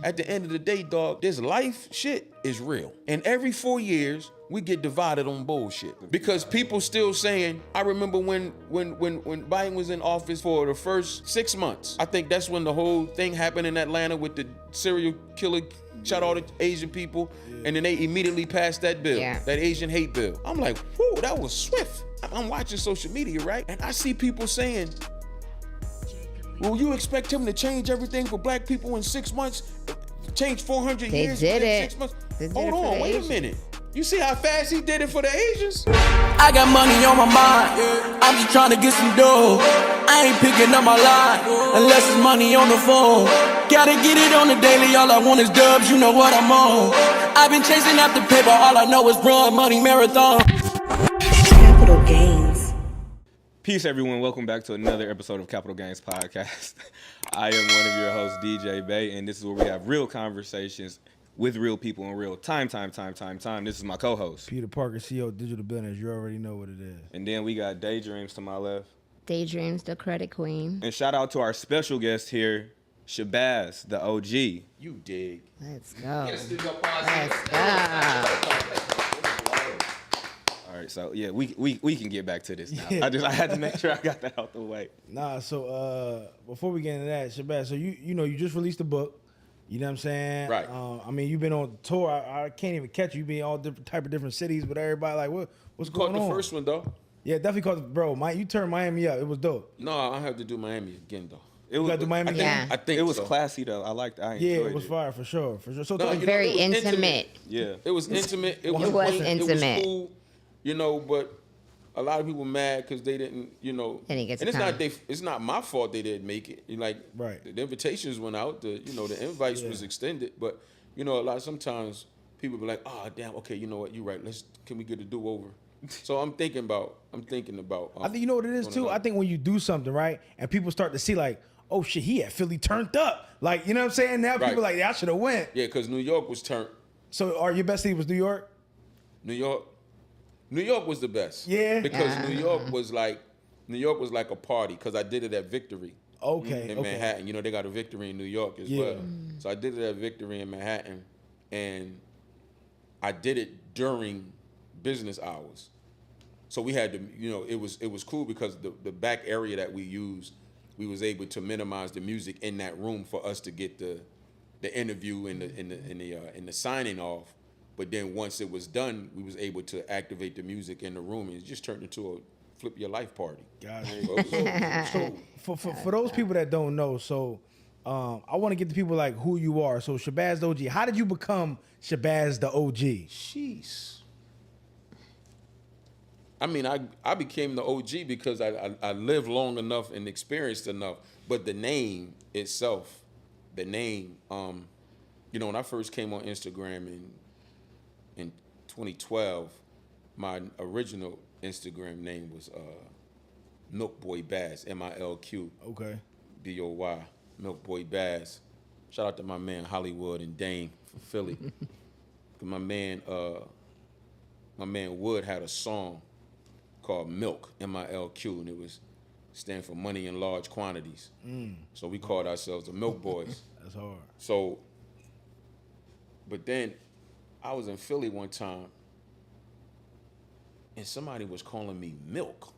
At the end of the day, dog, this life shit is real. And every 4 years, we get divided on bullshit. Because people still saying, I remember when Biden was in office for the first 6 months. I think that's when the whole thing happened in Atlanta with the serial killer shot all the Asian people. And then they immediately passed that bill, that Asian hate bill. I'm like, whoa, that was swift. I'm watching social media, right? And I see people saying, will you expect him to change everything for black people in 6 months? Change 400 years in 6 months? Hold on, wait a minute. You see how fast he did it for the Asians? I got money on my mind. I'm just trying to get some dough. I ain't picking up my line unless it's money on the phone. Gotta get it on the daily. All I want is dubs. You know what I'm on. I've been chasing after paper. All I know is run money marathon. Capital Gains. Peace, everyone. Welcome back to another episode of Capital Gains Podcast. I am one of your hosts, DJ Bay, and this is where we have real conversations with real people in real time. This is my co-host, Peter Parker, CEO Digital Business. You already know what it is. And then we got Daydreams to my left. Daydreams, the credit queen. And shout out to our special guest here, Shabazz The OG. You dig. Let's go. Let's go. All right, so yeah, we can get back to this now. I had to make sure I got that out the way. Nah, so before we get into that, Shabazz, so you just released a book. You know what I'm saying? Right. I mean, you've been on tour. I can't even catch you. You've been in all different cities, but everybody like, what's going on? Caught the first one, though. Yeah, definitely caught bro. You turned Miami up. It was dope. No, I have to do Miami again, though. You got to do Miami again? I think it was so. classy though. I enjoyed it was fire for sure. So No, very intimate. Yeah, it was intimate. It was intimate. It was cool, but a lot of people mad because they didn't, They didn't get to and come. it's not my fault they didn't make it. Right. The invitations went out. The invites was extended, but sometimes people be like, oh damn, okay, you know what, you're right. Can we get a do over? So I'm thinking about. I think you know what it is too. I think when you do something right and people start to see like, oh shit, he had Philly turned up. Like, you know what I'm saying? Now people like, yeah, I should have went. Yeah, because New York was turned. So your best city was New York? New York was the best. Yeah. Because New York was like a party because I did it at Victory. Okay. In Manhattan. They got a Victory in New York as well. So I did it at Victory in Manhattan, and I did it during business hours. So we had to, it was cool because the back area that we used, we was able to minimize the music in that room for us to get the interview and the signing off. But then once it was done, we was able to activate the music in the room, and it just turned into a flip your life party. Got it. So for those people that don't know, I want to get the people like who you are. So Shabazz The OG, how did you become Shabazz The OG? Jeez. I mean, I became the OG because I lived long enough and experienced enough. But the name itself, when I first came on Instagram in 2012, my original Instagram name was Milk Boy Bass, MILQ. Okay. BOY, Milk Boy Bass. Shout out to my man Hollywood and Dane from Philly. my man Wood had a song called Milk, MILQ, and it was stand for money in large quantities. So we called ourselves the Milk Boys. That's hard. So, but then I was in Philly one time, and somebody was calling me Milk.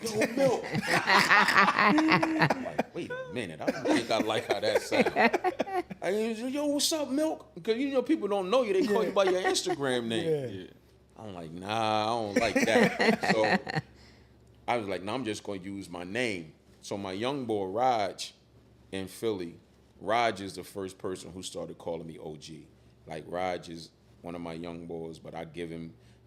Yo, Milk. I'm like, wait a minute, I don't think I like how that sounds. Yo, what's up, Milk? Because people don't know you, they call you by your Instagram name. Yeah. I'm like, nah, I don't like that. So I was like, nah, I'm just going to use my name. So my young boy, Raj, in Philly, Raj is the first person who started calling me OG. Like, Raj is one of my young boys, but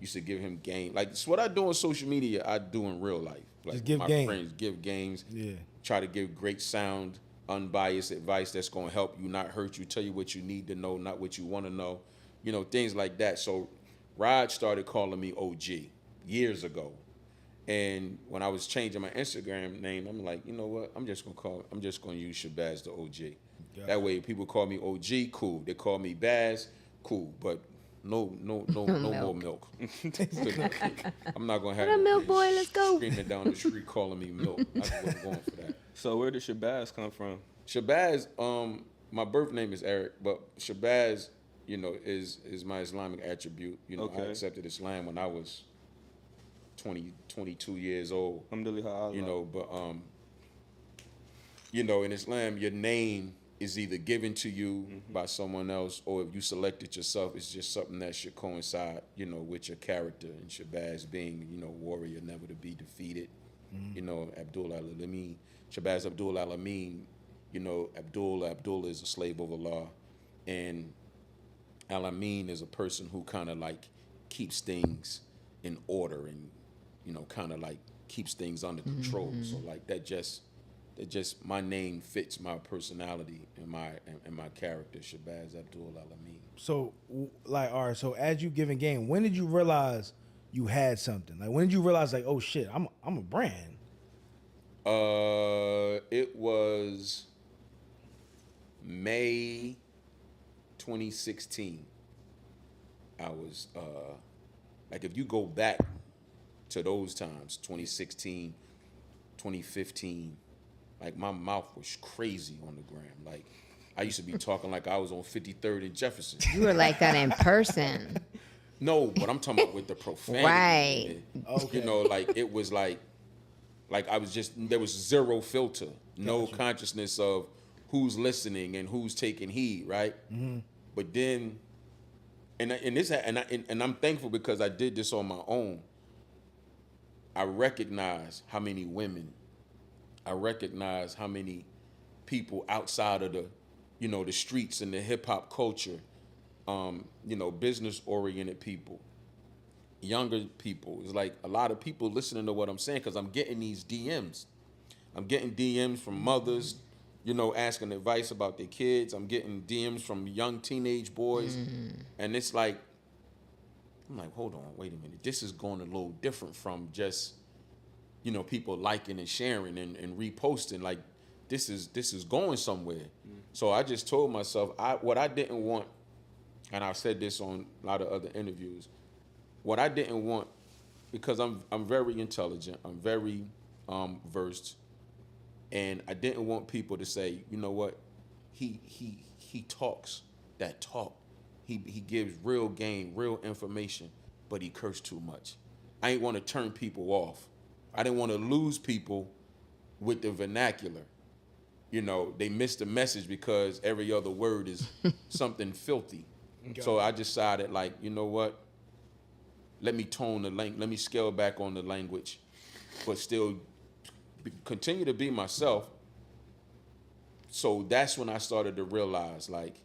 used to give him game. Like, it's what I do on social media, I do in real life. Like, just give my game. friends give games. Yeah. Try to give great sound, unbiased advice that's going to help you, not hurt you, tell you what you need to know, not what you want to know. Things like that. So Raj started calling me OG years ago. And when I was changing my Instagram name, I'm like, you know what? I'm just gonna use Shabazz The OG. That way people call me OG, cool. They call me Baz, cool. But no more milk. I'm not gonna have What up, Milk Boy? Let's go. Screaming down the street calling me Milk. I wasn't going for that. So where did Shabazz come from? Shabazz, my birth name is Eric, but Shabazz, you know, is my Islamic attribute. You know, I accepted Islam when I was 22 years old. Alhamdulillah. You know, but you know, in Islam, your name is either given to you by someone else, or if you select it yourself, it's just something that should coincide, you know, with your character. And Shabazz being, you know, warrior, never to be defeated. You know, Abdul Alamin, Shabazz Abdul Alamin. You know, Abdullah is a slave of Allah, and Alamin is a person who kind of like keeps things in order and, you know, kind of like keeps things under control. So like that just my name fits my personality and my character, Shabazz Abdul Alamin. So like, all right. So as you giving game, when did you realize you had something? Like, when did you realize, like, oh shit, I'm a brand? It was May 2016. I was like, if you go back to those times, 2016, 2015, like my mouth was crazy on the gram. Like I used to be talking like I was on 53rd and Jefferson. You were like that in person. No, but I'm talking about with the profanity. Right. Okay. You know, like it was like I was just, there was zero filter, no consciousness of who's listening and who's taking heed, right? But then, and I'm thankful because I did this on my own. I recognize how many women, I recognize how many people outside of the, you know, the streets and the hip hop culture, you know, business oriented people, younger people. It's like a lot of people listening to what I'm saying because I'm getting these DMs. I'm getting DMs from mothers, you know, asking advice about their kids. I'm getting DMs from young teenage boys. And it's like, I'm like, hold on, wait a minute. This is going a little different from just, you know, people liking and sharing and reposting. Like, this is going somewhere. So I just told myself, what I didn't want, and I've said this on a lot of other interviews, what I didn't want, because I'm very intelligent, I'm very versed, and I didn't want people to say, you know what, he talks that talk. He gives real game, real information, but he cursed too much. I ain't want to turn people off. I didn't want to lose people with the vernacular. You know, they missed the message because every other word is something filthy. So I decided, like, you know what? Let me tone the language. Let me scale back on the language, but still continue to be myself. So that's when I started to realize, like,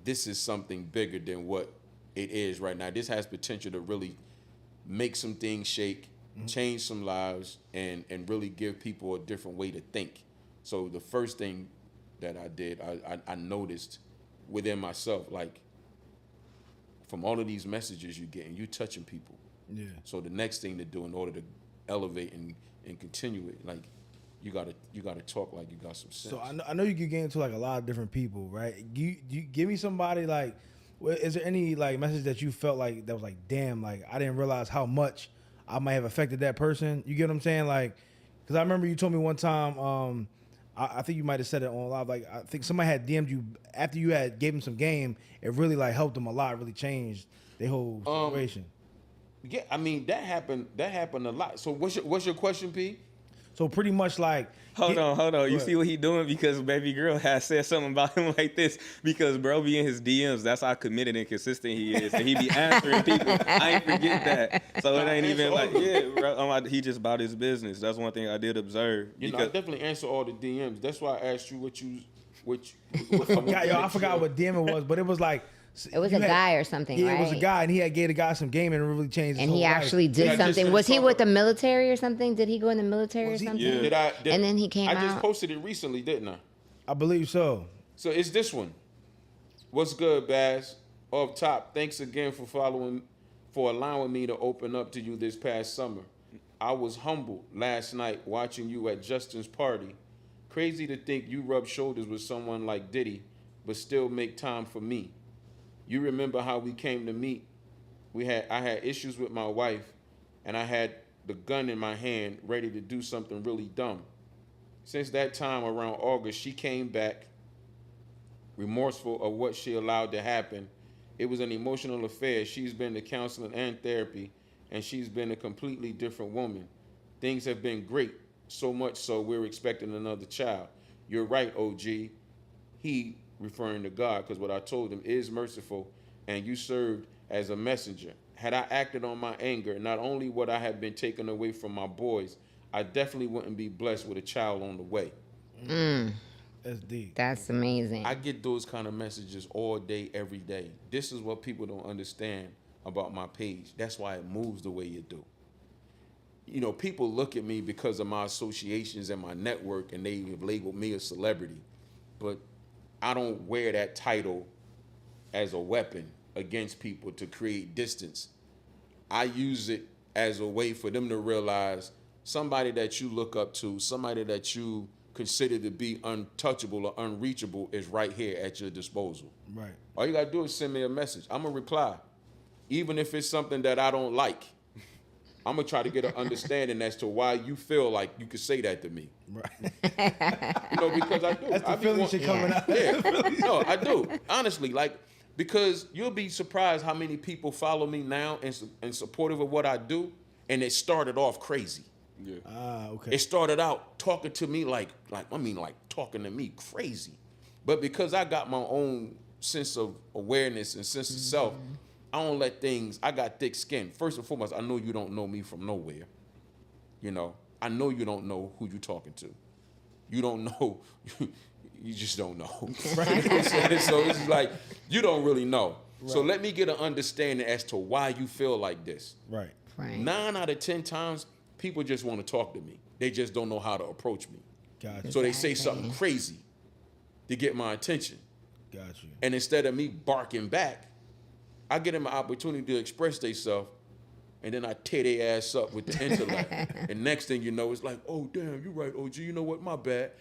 this is something bigger than what it is right now. This has potential to really make some things shake, change some lives, and really give people a different way to think. So the first thing that I did, I noticed within myself, like, from all of these messages you get, and you touching people. Yeah. So the next thing to do in order to elevate and continue it, like, you gotta talk like you got some sense. So I know you could get into like a lot of different people, right? You give me somebody, like, is there any like message that you felt like that was like, damn, like I didn't realize how much I might have affected that person? You get what I'm saying? Like, because I remember you told me one time, I think you might have said it on live. Like, I think somebody had DM'd you after you had gave them some game. It really like helped them a lot. Really changed their whole situation. Yeah, I mean that happened a lot. So what's your question, P? So pretty much like, Hold on. You see what he doing? Because baby girl has said something about him like this. Because bro be in his DMs, that's how committed and consistent he is. And he be answering people. I ain't forget that. So it ain't even like, yeah, bro, he just about his business. That's one thing I did observe. You know, I definitely answer all the DMs. That's why I asked you what I forgot what DM it was, but it was like, it was a guy or something, yeah, right? It was a guy, and he had gave the guy some game, and it really changed his and whole he life. actually did something. Was he with the military or something? Did he go in the military or something? Yeah. And then he came out? I just posted it recently, didn't I? I believe so. So it's this one. What's good, Baz? Off top, thanks again for allowing me to open up to you this past summer. I was humbled last night watching you at Justin's party. Crazy to think you rub shoulders with someone like Diddy, but still make time for me. You remember how we came to meet? I had issues with my wife, and I had the gun in my hand ready to do something really dumb. Since that time around August, she came back remorseful of what she allowed to happen. It was an emotional affair. She's been to counseling and therapy, and she's been a completely different woman. Things have been great, so much so we're expecting another child. You're right, OG. He, referring to God, because what I told him is merciful, and you served as a messenger. Had I acted on my anger, not only would I have been taken away from my boys, I definitely wouldn't be blessed with a child on the way. That's deep. That's amazing. I get those kind of messages all day, every day. This is what people don't understand about my page. That's why it moves the way it do. You know, people look at me because of my associations and my network, and they have labeled me a celebrity. But I don't wear that title as a weapon against people to create distance. I use it as a way for them to realize somebody that you look up to, somebody that you consider to be untouchable or unreachable is right here at your disposal. Right. All you gotta do is send me a message. I'm gonna reply. Even if it's something that I don't like, I'm gonna try to get an understanding as to why you feel like you could say that to me. Right. You know, because I do. That's the Philly shit coming out. Yeah. No, I do. Honestly, like, because you'll be surprised how many people follow me now and supportive of what I do, and it started off crazy. Yeah. Okay. It started out talking to me like talking to me crazy. But because I got my own sense of awareness and sense of self, I don't let things, I got thick skin. First and foremost, I know you don't know me from nowhere. You know, I know you don't know who you talking to. You don't know, you just don't know. Right. You know what I'm saying? So it's like, you don't really know. Right. So let me get an understanding as to why you feel like this. Right. Right. 9 out of 10 times, people just want to talk to me. They just don't know how to approach me. Gotcha. So they say something crazy to get my attention. Gotcha. And instead of me barking back, I get them an opportunity to express themselves, and then I tear their ass up with the intellect. And next thing you know, it's like, oh, damn, you're right, OG. You know what? My bad.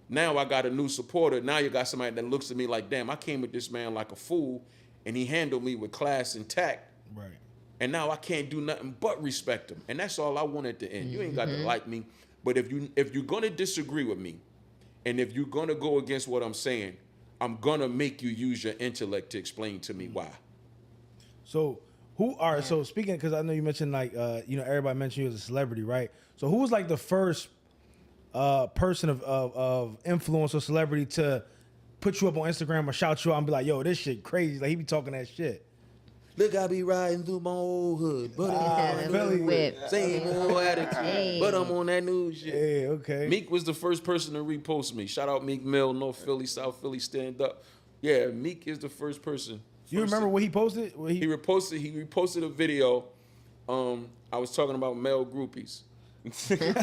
Now I got a new supporter. Now you got somebody that looks at me like, damn, I came at this man like a fool, and he handled me with class and tact. Right. And now I can't do nothing but respect him. And that's all I want at the end. You ain't got to like me. But if you're going to disagree with me, and if you're going to go against what I'm saying, I'm going to make you use your intellect to explain to me why. So so speaking, because I know you mentioned like, everybody mentioned you as a celebrity, right? So who was like the first person of influence or celebrity to put you up on Instagram or shout you out and be like, yo, this shit crazy. Like he be talking that shit. Look, I be riding through my old hood, but I'm Philly whip. same old attitude, but I'm on that new shit. Hey, okay. Meek was the first person to repost me. Shout out Meek Mill, North Philly, South Philly, stand up. Yeah, Meek is the first person. You remember what he posted? He reposted a video. I was talking about male groupies. He would.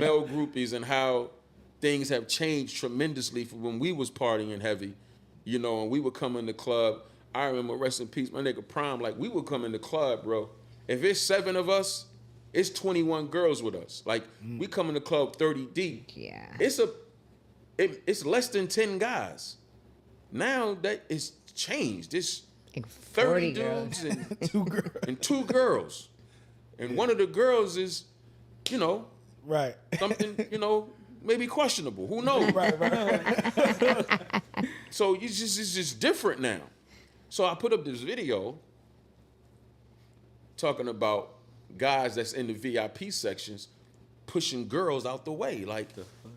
Male groupies and how things have changed tremendously from when we was partying heavy, you know, and we would come in the club. I remember, rest in peace, my nigga Prime, like we would come in the club, bro. If it's 7 of us, it's 21 girls with us. Like we come in the club 30 deep. Yeah. It's less than 10 guys. Now that it's changed. It's Like 30 girls. dudes and Two girls. and 2 girls. And one of the girls is, you know, Right. something, you know, maybe questionable. Who knows? Right. So it's just different now. So I put up this video talking about guys that's in the VIP sections pushing girls out the way, like,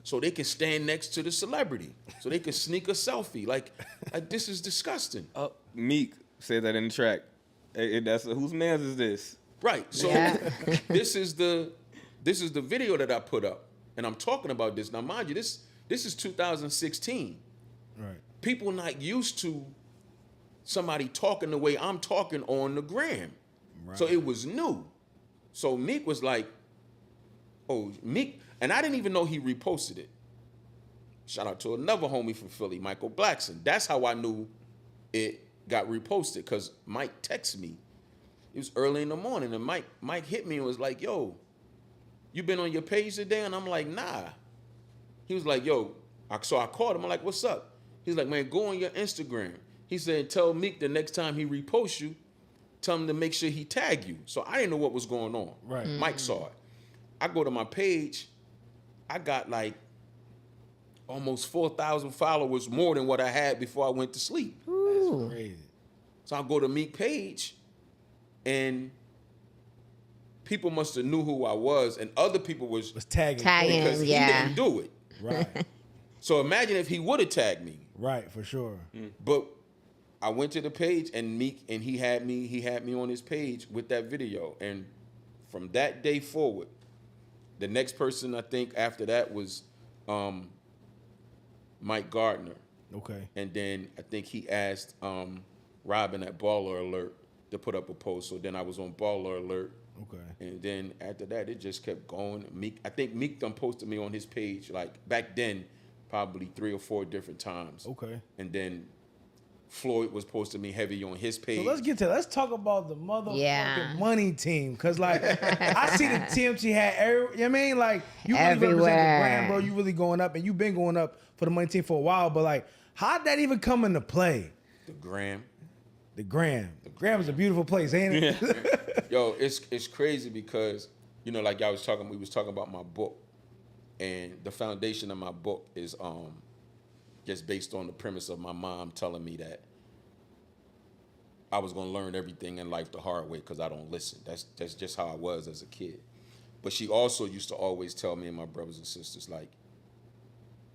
so they can stand next to the celebrity, so they can sneak a selfie. Like this is disgusting. Meek said that in the track. That's whose man's is this? Right. So Yeah. this is the video that I put up, and I'm talking about this. Now, mind you, this is 2016. Right. People not used to somebody talking the way I'm talking on the gram. Right. So it was new. So Meek was like, oh, Meek, and I didn't even know he reposted it. Shout out to another homie from Philly, Michael Blackson. That's how I knew it got reposted, because Mike texted me. It was early in the morning, and Mike hit me and was like, yo, you been on your page today? And I'm like, nah. He was like, yo, so I called him. I'm like, what's up? He's like, man, go on your Instagram. He said, tell Meek the next time he reposts you, tell him to make sure he tag you. So I didn't know what was going on. Right. Mike saw it. I go to my page. I got like almost 4,000 followers more than what I had before I went to sleep. That's crazy. So I go to Meek page, and people must have knew who I was, and other people was tagging. because he didn't do it. Right. So imagine if he would have tagged me. Right, for sure. But I went to the page, and Meek, and he had me on his page with that video. And from that day forward, the next person I think after that was Mike Gardner. Okay. And then I think he asked Robin at Baller Alert to put up a post. So then I was on Baller Alert. Okay. And then after that, it just kept going. I think Meek done posted me on his page, like back then, probably 3 or 4 different times. Okay. And then Floyd was posting me heavy on his page. So let's talk about the motherfucking Yeah. money team. Cause like I see the TMT hat you know what I mean? Like you really represent the Everywhere. brand, bro. You really going up, and you've been going up for the money team for a while, but like how'd that even come into play? The gram. The Gram. The Gram is a beautiful place, ain't it? Yo, it's crazy because, you know, like we was talking about my book. And the foundation of my book is just based on the premise of my mom telling me that I was gonna learn everything in life the hard way because I don't listen. That's just how I was as a kid. But she also used to always tell me and my brothers and sisters, like,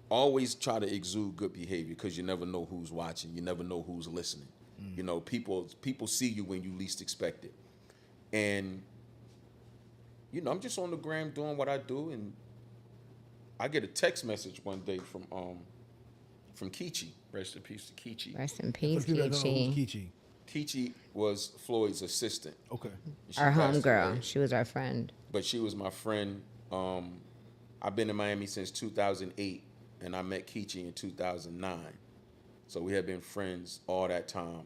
always try to exude good behavior because you never know who's watching. You never know who's listening. You know, people see you when you least expect it. And, you know, I'm just on the gram doing what I do, and I get a text message one day from Keechi. Rest in peace to Keechi. Rest in For peace, the people that don't know who's Keechi. Keechi. Keechi was Floyd's assistant. Okay. She Our passed homegirl. away, She was our friend. but she was my friend. I've been in Miami since 2008, and I met Keechi in 2009. So we had been friends all that time.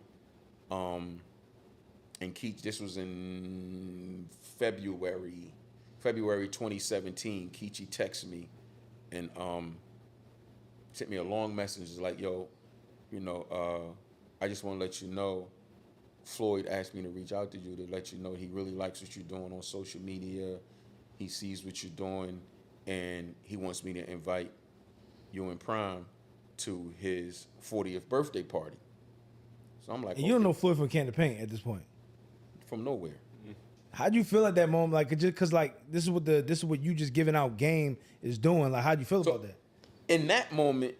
And Keechi, this was in February 2017. Keechi texted me and sent me a long message like, yo, you know, I just want to let you know, Floyd asked me to reach out to you to let you know he really likes what you're doing on social media. He sees what you're doing, and he wants me to invite you and Prime to his 40th birthday party. So I'm like, And you don't know Floyd from Can to Paint at this point. from nowhere. How'd you feel at that moment? Like, just cause like this is what you just giving out game is doing. Like, how'd you feel about that? In that moment,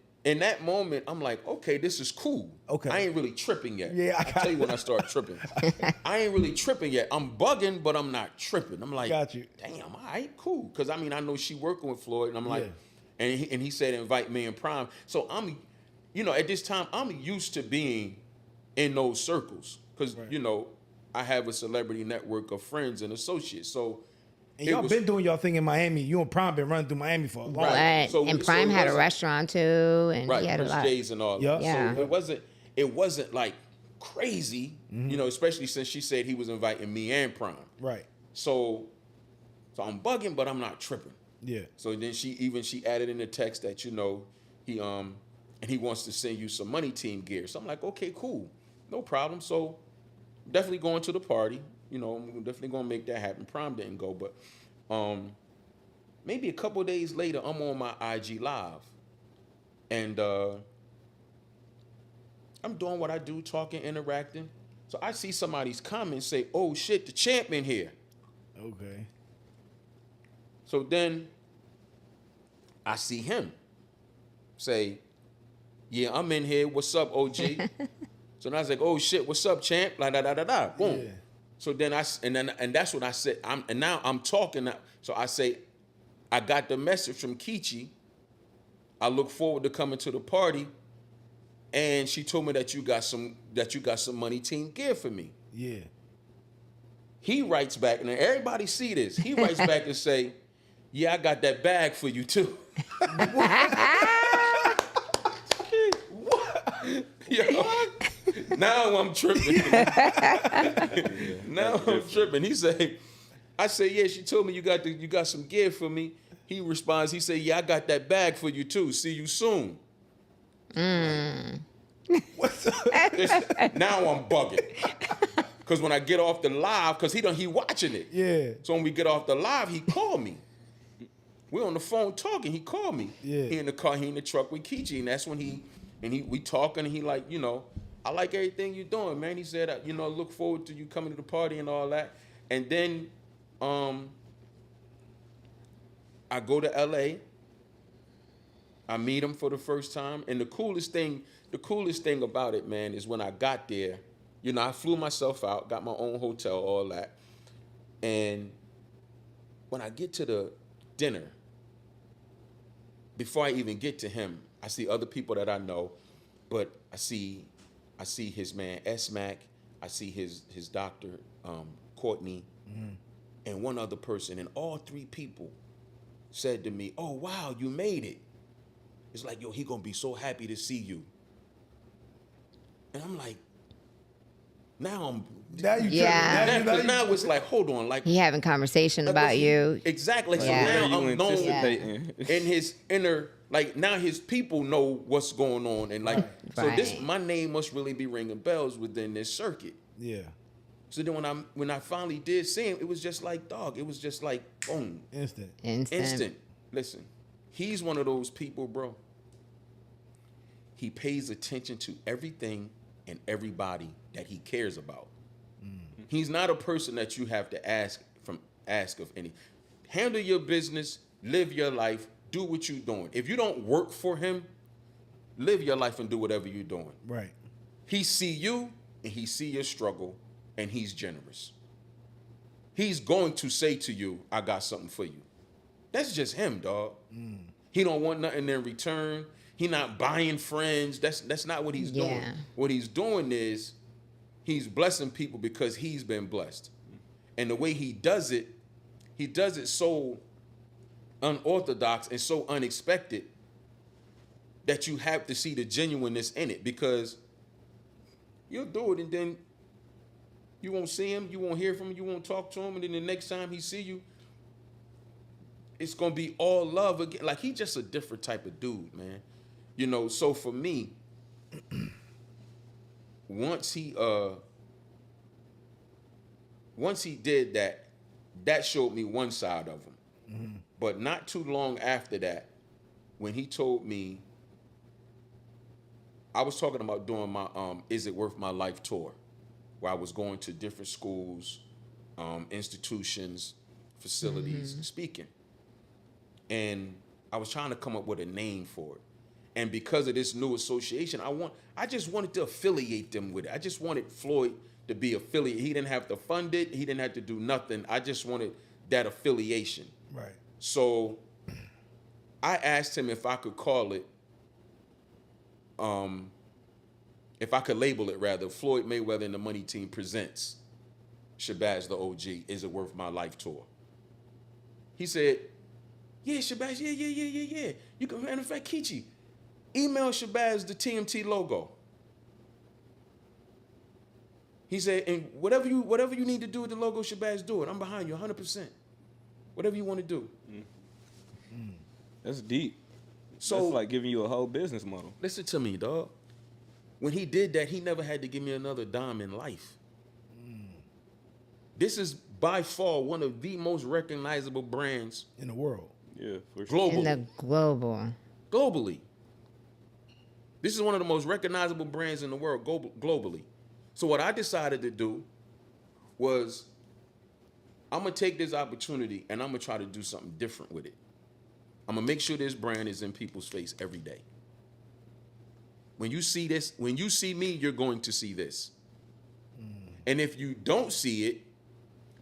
I'm like, okay, this is cool. Okay. I ain't really tripping yet. Yeah, I'll tell you when I start tripping. I ain't really tripping yet. I'm bugging, but I'm not tripping. I'm like, Got you. Damn, all right, cool. Because, I mean, I know she working with Floyd, and I'm like, Yeah. and he said invite me and Prime. So I'm, you know, at this time, I'm used to being in those circles. Because, you know, I have a celebrity network of friends and associates. So And y'all been doing y'all thing in Miami. You and Prime been running through Miami for a long time. Right. So and we- Prime so it had a wasn't- restaurant too, and Right, he had a Prince lot. J's and all. Yeah. Yeah. So it wasn't like crazy, you know, especially since she said he was inviting me and Prime. Right. So I'm bugging, but I'm not tripping. Yeah. So then she added in the text that, you know, he and he wants to send you some money team gear. So I'm like, okay, cool, no problem. So definitely going to the party. You know, I'm definitely gonna make that happen. Prime didn't go, but maybe a couple of days later, I'm on my IG live, and I'm doing what I do, talking, interacting. So I see somebody's comment say, "Oh shit, the champion here." Okay. So then I see him say, "Yeah, I'm in here. What's up, OG?" So then I was like, "Oh shit, what's up, champ?" La da da da da. Boom. Yeah. So then and that's what I said. Now I'm talking. So I say, I got the message from Keechi. I look forward to coming to the party, and she told me that you got some money team gear for me. Yeah. He writes back, and everybody see this. He writes back and say, "Yeah, I got that bag for you too." Yo, now I'm tripping. Now I'm tripping. He say, I say, "Yeah, she told me you got some gear for me." He responds, he say, "Yeah, I got that bag for you too. See you soon." Now I'm bugging. Cause when I get off the live, cause he watching it. Yeah. So when we get off the live, he called me. we're on the phone talking. He called me. Yeah. He in the car, he in the truck with Kichi, and that's when we talking, and he like, you know, I like everything you're doing, man. He said, you know, look forward to you coming to the party and all that. And then I go to LA. I meet him for the first time, and the coolest thing about it, man, is when I got there, you know, I flew myself out, got my own hotel, all that. And when I get to the dinner, before I even get to him, I see other people that I know, but I see his man S-Mac, I see his doctor, Courtney, and one other person, and all three people said to me, "Oh, wow, you made it." It's like, yo, he gonna be so happy to see you. And I'm like, now it's like, hold on, like He having conversation about you. Exactly. Yeah. So now I'm known anticipating. in his inner, like now his people know what's going on, and like so this Right. my name must really be ringing bells within this circuit. Yeah. So then when I finally did see him, it was just like, dog, it was just like boom. Instant. Listen, he's one of those people, bro. He pays attention to everything and everybody that he cares about. He's not a person that you have to ask of any. Handle your business, live your life, do what you're doing. If you don't work for him, live your life and do whatever you're doing. Right. He see you and he see your struggle, and he's generous. He's going to say to you, "I got something for you." That's just him, dog. He don't want nothing in return. He not buying friends. That's not what he's doing. Yeah. What he's doing is he's blessing people because he's been blessed. And the way he does it so unorthodox and so unexpected that you have to see the genuineness in it, because you'll do it and then you won't see him, you won't hear from him, you won't talk to him, and then the next time he see you, it's gonna be all love again. Like, he just a different type of dude, man. You know, so for me, once he did that, that showed me one side of him. But not too long after that, when he told me, I was talking about doing my Is It Worth My Life tour, where I was going to different schools, institutions, facilities, and speaking. And I was trying to come up with a name for it. And because of this new association, I just wanted to affiliate them with it. I just wanted Floyd to be affiliated. He didn't have to fund it. He didn't have to do nothing. I just wanted that affiliation. Right. So I asked him if I could call it, if I could label it rather, Floyd Mayweather and the Money Team presents Shabazz The OG, Is It Worth My Life tour. He said, "Yeah, Shabazz, yeah. You can, matter of fact, Kichi, email Shabazz the TMT logo." He said, "And whatever you need to do with the logo, Shabazz, do it. I'm behind you 100%. Whatever you want to do." That's deep. So That's like giving you a whole business model. listen to me, dog. When he did that, he never had to give me another dime in life. This is by far one of the most recognizable brands In the world. Yeah, for sure. globally. In the global. Globally. This is one of the most recognizable brands in the world globally. So what I decided to do was, I'm going to take this opportunity and I'm going to try to do something different with it. I'm going to make sure this brand is in people's face every day. When you see this, when you see me, you're going to see this. And if you don't see it,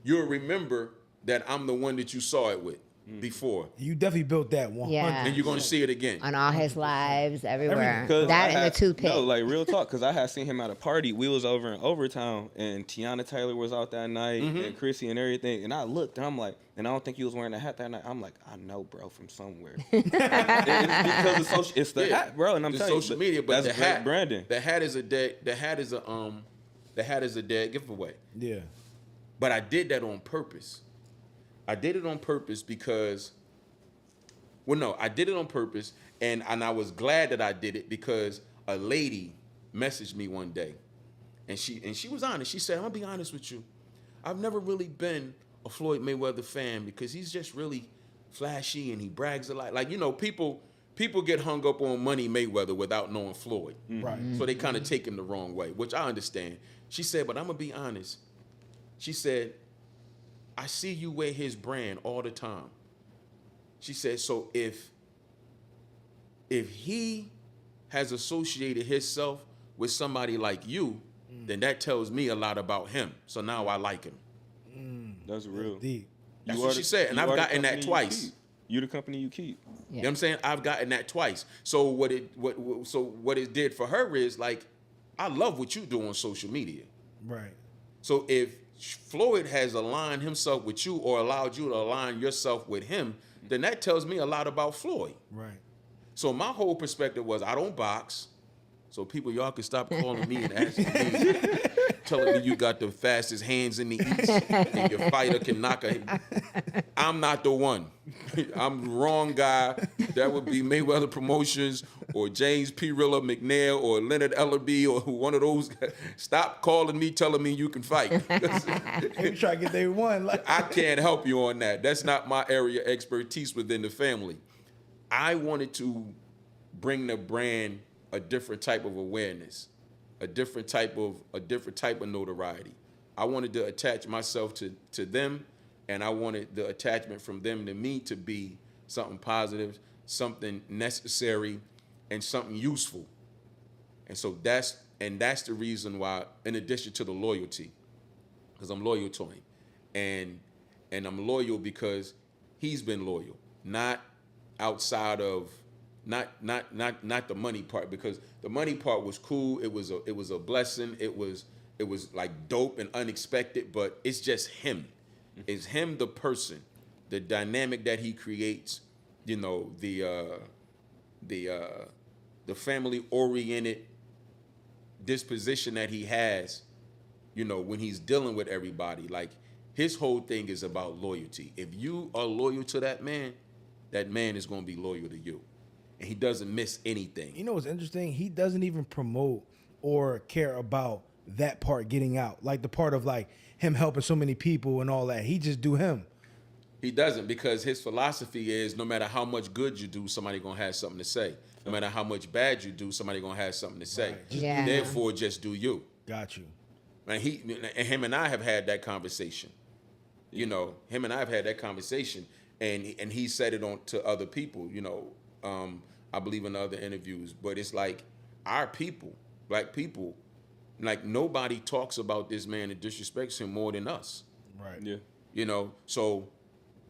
you'll remember that I'm the one that you saw it with before. You definitely built that 100. Yeah. And you're going to see it again. On all his lives, everywhere. Cause That I and the had- toothpick. No, like real talk, because I had seen him at a party. We was over in Overtown, and Tiana Taylor was out that night, and Chrissy and everything. And I looked, and I'm like, and I don't think he was wearing a hat that night. I'm like, I know, bro, from somewhere. It's because of social. It's the hat, bro. And I'm the telling social you, media, but that's the great hat, branding. The hat is a dead. The hat is a dead giveaway. Yeah. But I did that on purpose. I did it on purpose because, well, no, I did it on purpose, and I was glad that I did it because a lady messaged me one day, and she was honest. She said, "I'm gonna be honest with you. I've never really been a Floyd Mayweather fan because he's just really flashy and he brags a lot. Like, you know, people get hung up on Money Mayweather without knowing Floyd. Right. So they kind of take him the wrong way, which I understand. She said, but I'm going to be honest. She said, I see you wear his brand all the time. She said, so if he has associated himself with somebody like you, then that tells me a lot about him. So now I like him. That's real. Deep. That's You what are she the- said, and you I've are the gotten that company you twice. keep. You the company you keep. You know what I'm saying? I've gotten that twice. So what it did for her is like, I love what you do on social media. Right. So if Floyd has aligned himself with you or allowed you to align yourself with him, then that tells me a lot about Floyd. Right. So my whole perspective was I don't box. So people, y'all can stop calling me and asking me, telling me you got the fastest hands in the East and your fighter can knock a... I'm not the one. I'm the wrong guy. That would be Mayweather Promotions or James P. Rilla McNair or Leonard Ellerby or one of those guys. Stop calling me, telling me you can fight. Maybe try to get they one. Like, I can't help you on that. That's not my area of expertise within the family. I wanted to bring the brand a different type of awareness, a different type of notoriety. I wanted to attach myself to them, and I wanted the attachment from them to me to be something positive, something necessary, and something useful. And so that's the reason why, in addition to the loyalty, because I'm loyal to him, and I'm loyal because he's been loyal, not outside of not the money part, because the money part was cool. It was a blessing. It was like dope and unexpected, but it's just him. It's him, the person, the dynamic that he creates, you know, the family oriented disposition that he has, you know, when he's dealing with everybody. Like, his whole thing is about loyalty. If you are loyal to that man is going to be loyal to you. And he doesn't miss anything. you know what's interesting? He doesn't even promote or care about that part getting out. Like the part of like him helping so many people and all that. He just do him. He doesn't, because his philosophy is no matter how much good you do, somebody going to have something to say. No matter how much bad you do, somebody going to have something to say. Right. Yeah. Therefore, just do you. Got you. And him and I have had that conversation. You know, him and I have had that conversation, and he said it on to other people, you know, I believe in other interviews. But it's like our people, black people, like nobody talks about this man and disrespects him more than us. Right. Yeah. You know, so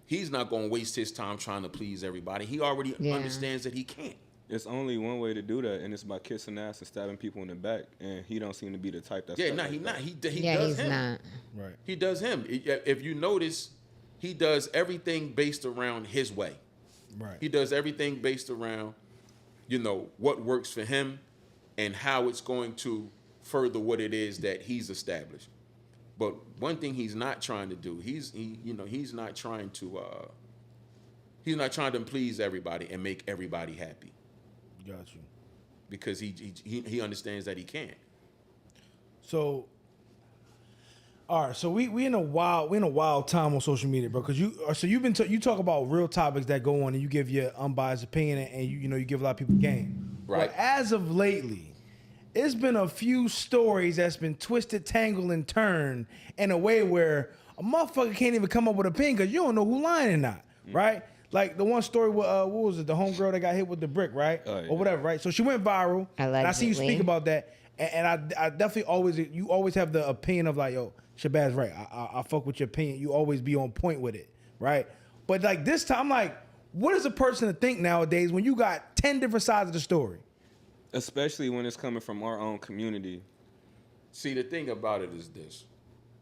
he's not going to waste his time trying to please everybody. He already understands that he can't. It's only one way to do that, and it's by kissing ass and stabbing people in the back. And he don't seem to be the type that's Yeah, like he that. not. He Yeah, does he's him. not. Right. He does him. If you notice, he does everything based around his way. Right. He does everything based around, you know, what works for him and how it's going to further what it is that he's established. But one thing he's not trying to do, he's not trying to please everybody and make everybody happy, Got you. because he understands that he can't. So, all right. So we in a wild time on social media, bro. Because you talk about real topics that go on, and you give your unbiased opinion, and you give a lot of people game. Right. But as of lately, it's been a few stories that's been twisted, tangled, and turned in a way where a motherfucker can't even come up with an opinion because you don't know who lying or not, right? Like the one story with what was it? The homegirl that got hit with the brick, right? Oh, yeah. Or whatever, right? So she went viral. And I see you Allegedly. speak about that, and I definitely always have the opinion of like, yo, Shabazz, right? I fuck with your opinion. You always be on point with it, right? But like this time, like, what is a person to think nowadays when you got 10 different sides of the story? Especially when it's coming from our own community. See, the thing about it is this.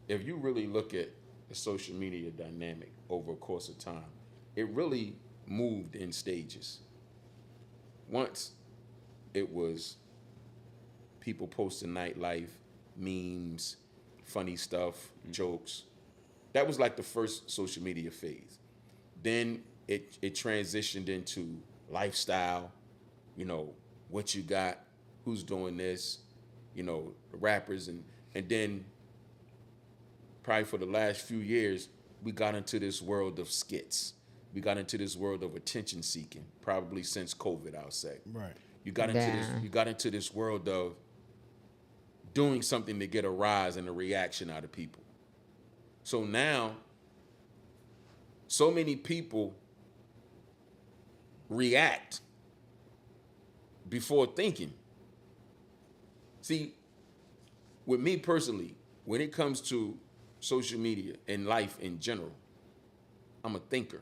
If you really look at the social media dynamic over a course of time, it really moved in stages. Once it was people posting nightlife, memes, funny stuff, jokes. That was like the first social media phase. Then it transitioned into lifestyle, you know, what you got, who's doing this, you know, rappers, and then probably for the last few years, we got into this world of skits, we got into this world of attention seeking, probably since COVID, I'll say. Right. You got into this world of doing something to get a rise and a reaction out of people. So now, so many people react before thinking. See, with me personally, when it comes to social media and life in general, I'm a thinker.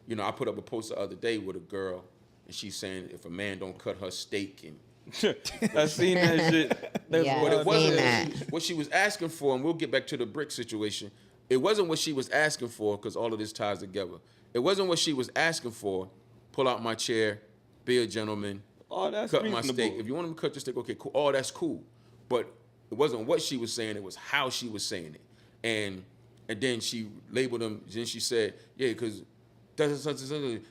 You know, I put up a post the other day with a girl, and she's saying if a man don't cut her steak and I seen that shit. Yeah. but it I've wasn't seen that. what she was asking for, and we'll get back to the brick situation. It wasn't what she was asking for, because all of this ties together. It wasn't what she was asking for. Pull out my chair, be a gentleman, Oh, that's cut my reasonable. steak. If you want me to cut your steak, okay, cool. Oh, that's cool. But it wasn't what she was saying, it was how she was saying it. And then she labeled him, then she said, yeah, because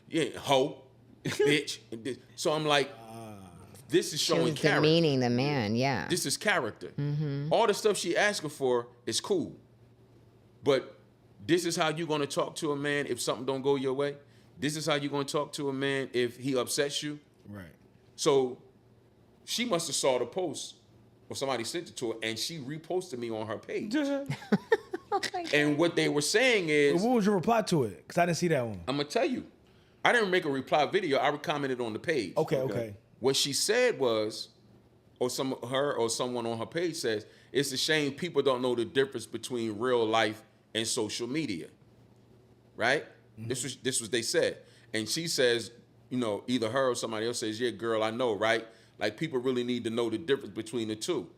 yeah, hoe, bitch. And this. So I'm like, this is She showing was character. demeaning the man. Yeah. This is character. All the stuff she asking for is cool. But this is how you're going to talk to a man if something don't go your way. This is how you're going to talk to a man if he upsets you. Right. So she must have saw the post or somebody sent it to her, and she reposted me on her page. And what they were saying is, What was your reply to it? Because I didn't see that one. I'm going to tell you, I didn't make a reply video. I commented on the page. Okay. What she said was, or someone on her page says, it's a shame people don't know the difference between real life and social media. Right? This was they said. And she says, you know, either her or somebody else says, yeah, girl, I know, right? Like, people really need to know the difference between the two.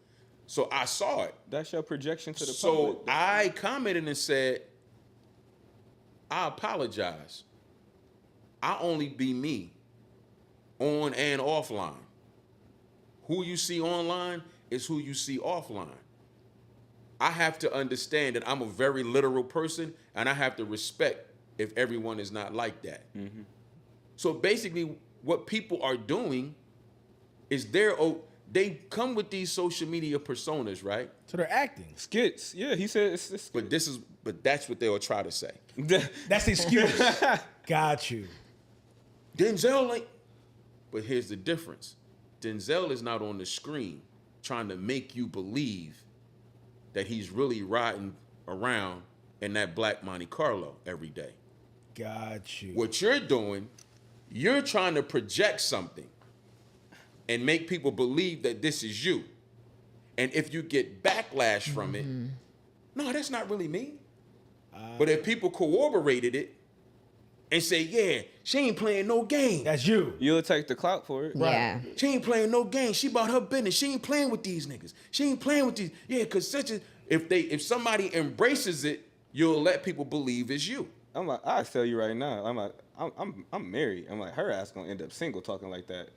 So I saw it. That's your projection to the So public. I commented and said, I apologize. I only be me on and offline. Who you see online is who you see offline. I have to understand that I'm a very literal person, and I have to respect if everyone is not like that. So basically, what people are doing is they come with these social media personas, right? So they're acting. Skits. Yeah, he said it's But that's what they'll try to say. That's the excuse. Got you. Denzel but here's the difference. Denzel is not on the screen trying to make you believe that he's really riding around in that black Monte Carlo every day. Got you. What you're doing, you're trying to project something and make people believe that this is you. And if you get backlash from it, no, that's not really me. But if people corroborated it and say, yeah, she ain't playing no game. That's you. You'll take the clout for it. Yeah. She ain't playing no game. She about her business. She ain't playing with these niggas. She ain't playing with these. Yeah, because if somebody embraces it, you'll let people believe it's you. I'm like, I tell you right now. I'm like, I'm married. I'm like, her ass gonna end up single talking like that.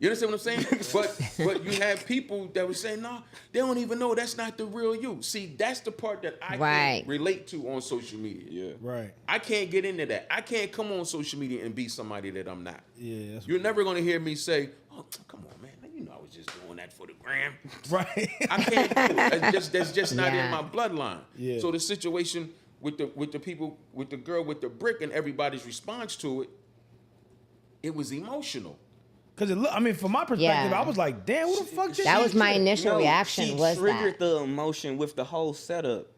You understand what I'm saying? But you have people that were saying, no, they don't even know that's not the real you. See, that's the part that I Right. can't relate to on social media. Yeah. Right. I can't get into that. I can't come on social media and be somebody that I'm not. Yeah. That's You're never gonna hear me say, oh, come on, man. You know I was just doing that for the gram. right. I can't do it. That's just not in Yeah. my bloodline. Yeah. So the situation with the people, with the girl with the brick and everybody's response to it, it was emotional. Because I mean, from my perspective, Yeah. I was like, damn, who the fuck just That was my No, initial reaction. she Was triggered that the emotion with the whole setup.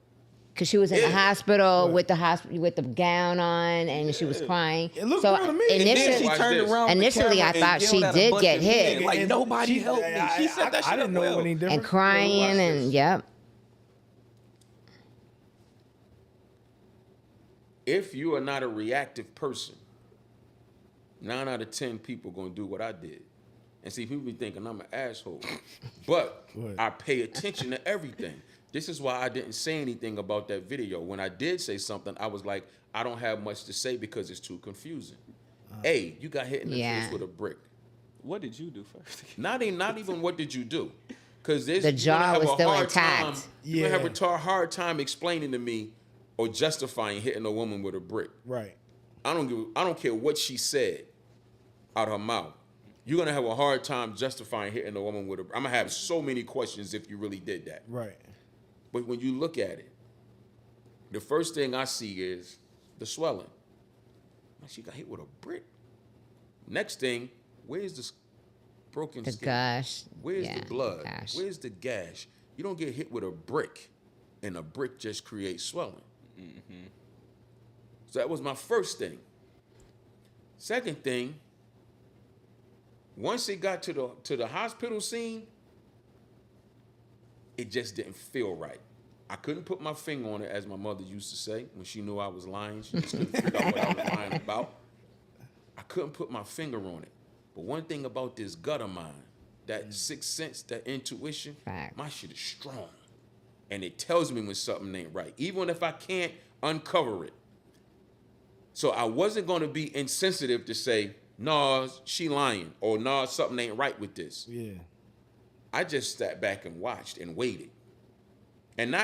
because she was in the Yeah. hospital with the gown on and she was crying. It looked so real to me. And then she initially, Watch turned this. around. with the Initially, camera I and thought yelled she at a did bunch get of hit. men, Like nobody helped me. She said that shit I didn't know well. any different. and crying Watch and this. yep. If you are not a reactive person, 9 out of 10 people gonna do what I did. And see, people be thinking I'm an asshole. But What? I pay attention to everything. This is why I didn't say anything about that video. When I did say something, I was like, I don't have much to say because it's too confusing. A, you got hit in the Yeah. face with a brick. What did you do first? Not even what did you do? Because The jaw was still intact. You're gonna have a Yeah. hard time explaining to me or justifying hitting a woman with a brick. Right. I don't care what she said out her mouth. You're gonna have a hard time justifying hitting a woman with a. I'm gonna have so many questions if you really did that. Right. But when you look at it, the first thing I see is the swelling. She got hit with a brick. Next thing, where's the broken The skin? gush. Where's Yeah, the blood? gash. Where's the gash? You don't get hit with a brick, and a brick just creates swelling. So that was my first thing. Second thing, once it got to the hospital scene, it just didn't feel right. I couldn't put my finger on it, as my mother used to say when she knew I was lying. She just couldn't figure out what I was lying about. I couldn't put my finger on it. But one thing about this gut of mine, that sixth sense, that intuition, Facts. my shit is strong. And it tells me when something ain't right, even if I can't uncover it. So I wasn't going to be insensitive to say, nah, she lying, or nah, something ain't right with this. Yeah. I just sat back and watched and waited. And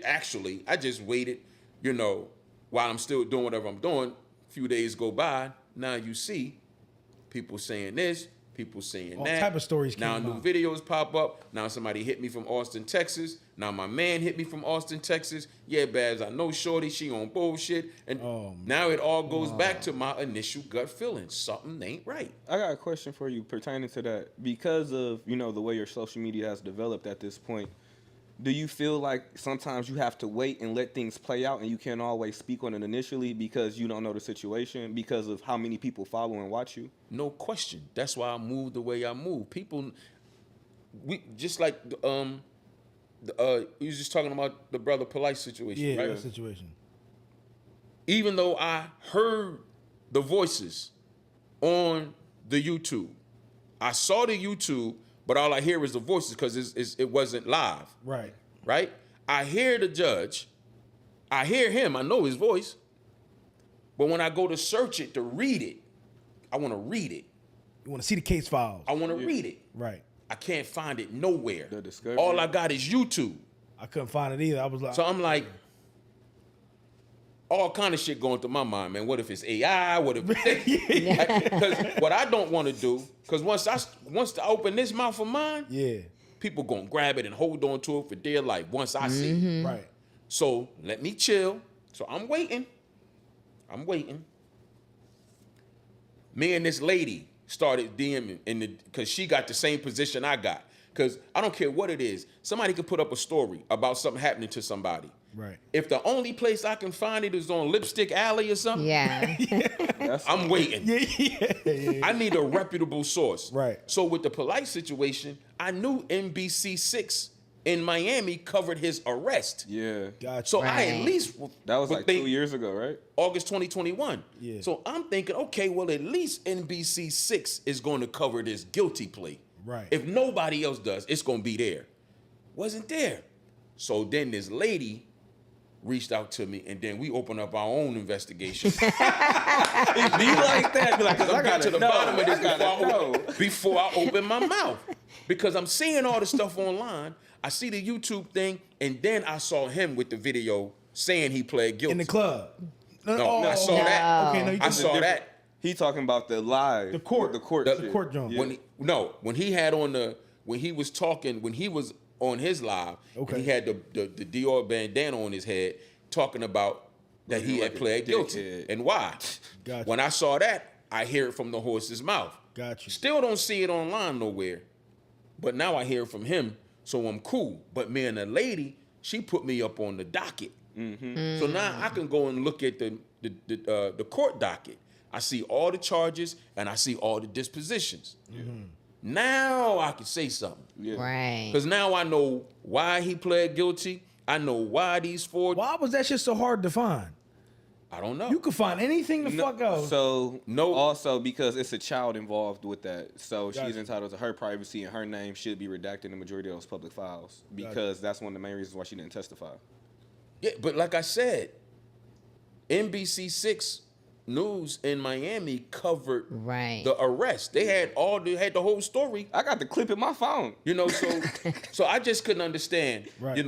actually, I just waited, while I'm still doing whatever I'm doing. A few days go by, now you see people saying this, people saying All that. type of stories Now came new out. videos pop up. Now somebody hit me from Austin, Texas. Now my man hit me from Austin, Texas. Yeah, Babs, I know Shorty, she on bullshit. And now it all goes back to my initial gut feeling. Something ain't right. I got a question for you pertaining to that. Because of, the way your social media has developed at this point, do you feel like sometimes you have to wait and let things play out and you can't always speak on it initially because you don't know the situation because of how many people follow and watch you? No question. That's why I move the way I move. People, we just like you was just talking about the Brother Polite situation, Yeah, right? that situation. Even though I heard the voices on the YouTube, I saw the YouTube, but all I hear is the voices because it wasn't live. Right. Right? I hear the judge. I hear him. I know his voice. But when I go to search it, to read it, I want to read it. You want to see the case files. I want to read it. Right. I can't find it nowhere. The discovery. All I got is YouTube. I couldn't find it either. I was like, So I'm like, all kind of shit going through my mind, man. What if it's AI? What if? Because what I don't want to do, because once I open this mouth of mine, yeah. people gonna grab it and hold on to it for dear life. Once I see it. Right. So let me chill. So I'm waiting. Me and this lady started DMing because she got the same position I got. Because I don't care what it is. Somebody could put up a story about something happening to somebody. Right. If the only place I can find it is on Lipstick Alley or something, Yeah. I'm waiting. Yeah. I need a reputable source. Right. So with the Polite situation, I knew NBC6 in Miami covered his arrest. Yeah. Gotcha. So I Right. at least That was would like think 2 years ago, right? August 2021. Yeah. So I'm thinking, okay, well at least NBC6 is going to cover this guilty plea. Right. If nobody else does, it's going to be there. Wasn't there. So then this lady reached out to me, and then we opened up our own investigation. Be like that. Be like, 'cause I I'm got getting to the bottom of this know. before I open my mouth. Because I'm seeing all the stuff online. I see the YouTube thing, and then I saw him with the video saying he pled guilty. In the club. No, I saw that. Okay, no, you I just saw that. He talking about the live. The court. The court. The shit. court joint. Yeah. When he had on when he was on his live, Okay. and he had the Dior bandana on his head, talking about that he like had a pled guilty dickhead. and why. Gotcha. When I saw that, I hear it from the horse's mouth. Got you. Still don't see it online nowhere, but now I hear it from him, so I'm cool. But me and the lady, she put me up on the docket, so now I can go and look at the court docket. I see all the charges and I see all the dispositions. Now I can say something. Yeah. Right. Because now I know why he pled guilty. I know why these four. Why was that shit so hard to find? I don't know. You could find anything the fuck else. So No. Also because it's a child involved with that, so Gotcha. she's entitled to her privacy, and her name should be redacted in the majority of those public files because that's one of the main reasons why she didn't testify. Yeah, but like I said, NBC6 News in Miami covered Right. the arrest. They had the whole story. I got the clip in my phone. So I just couldn't understand, Right.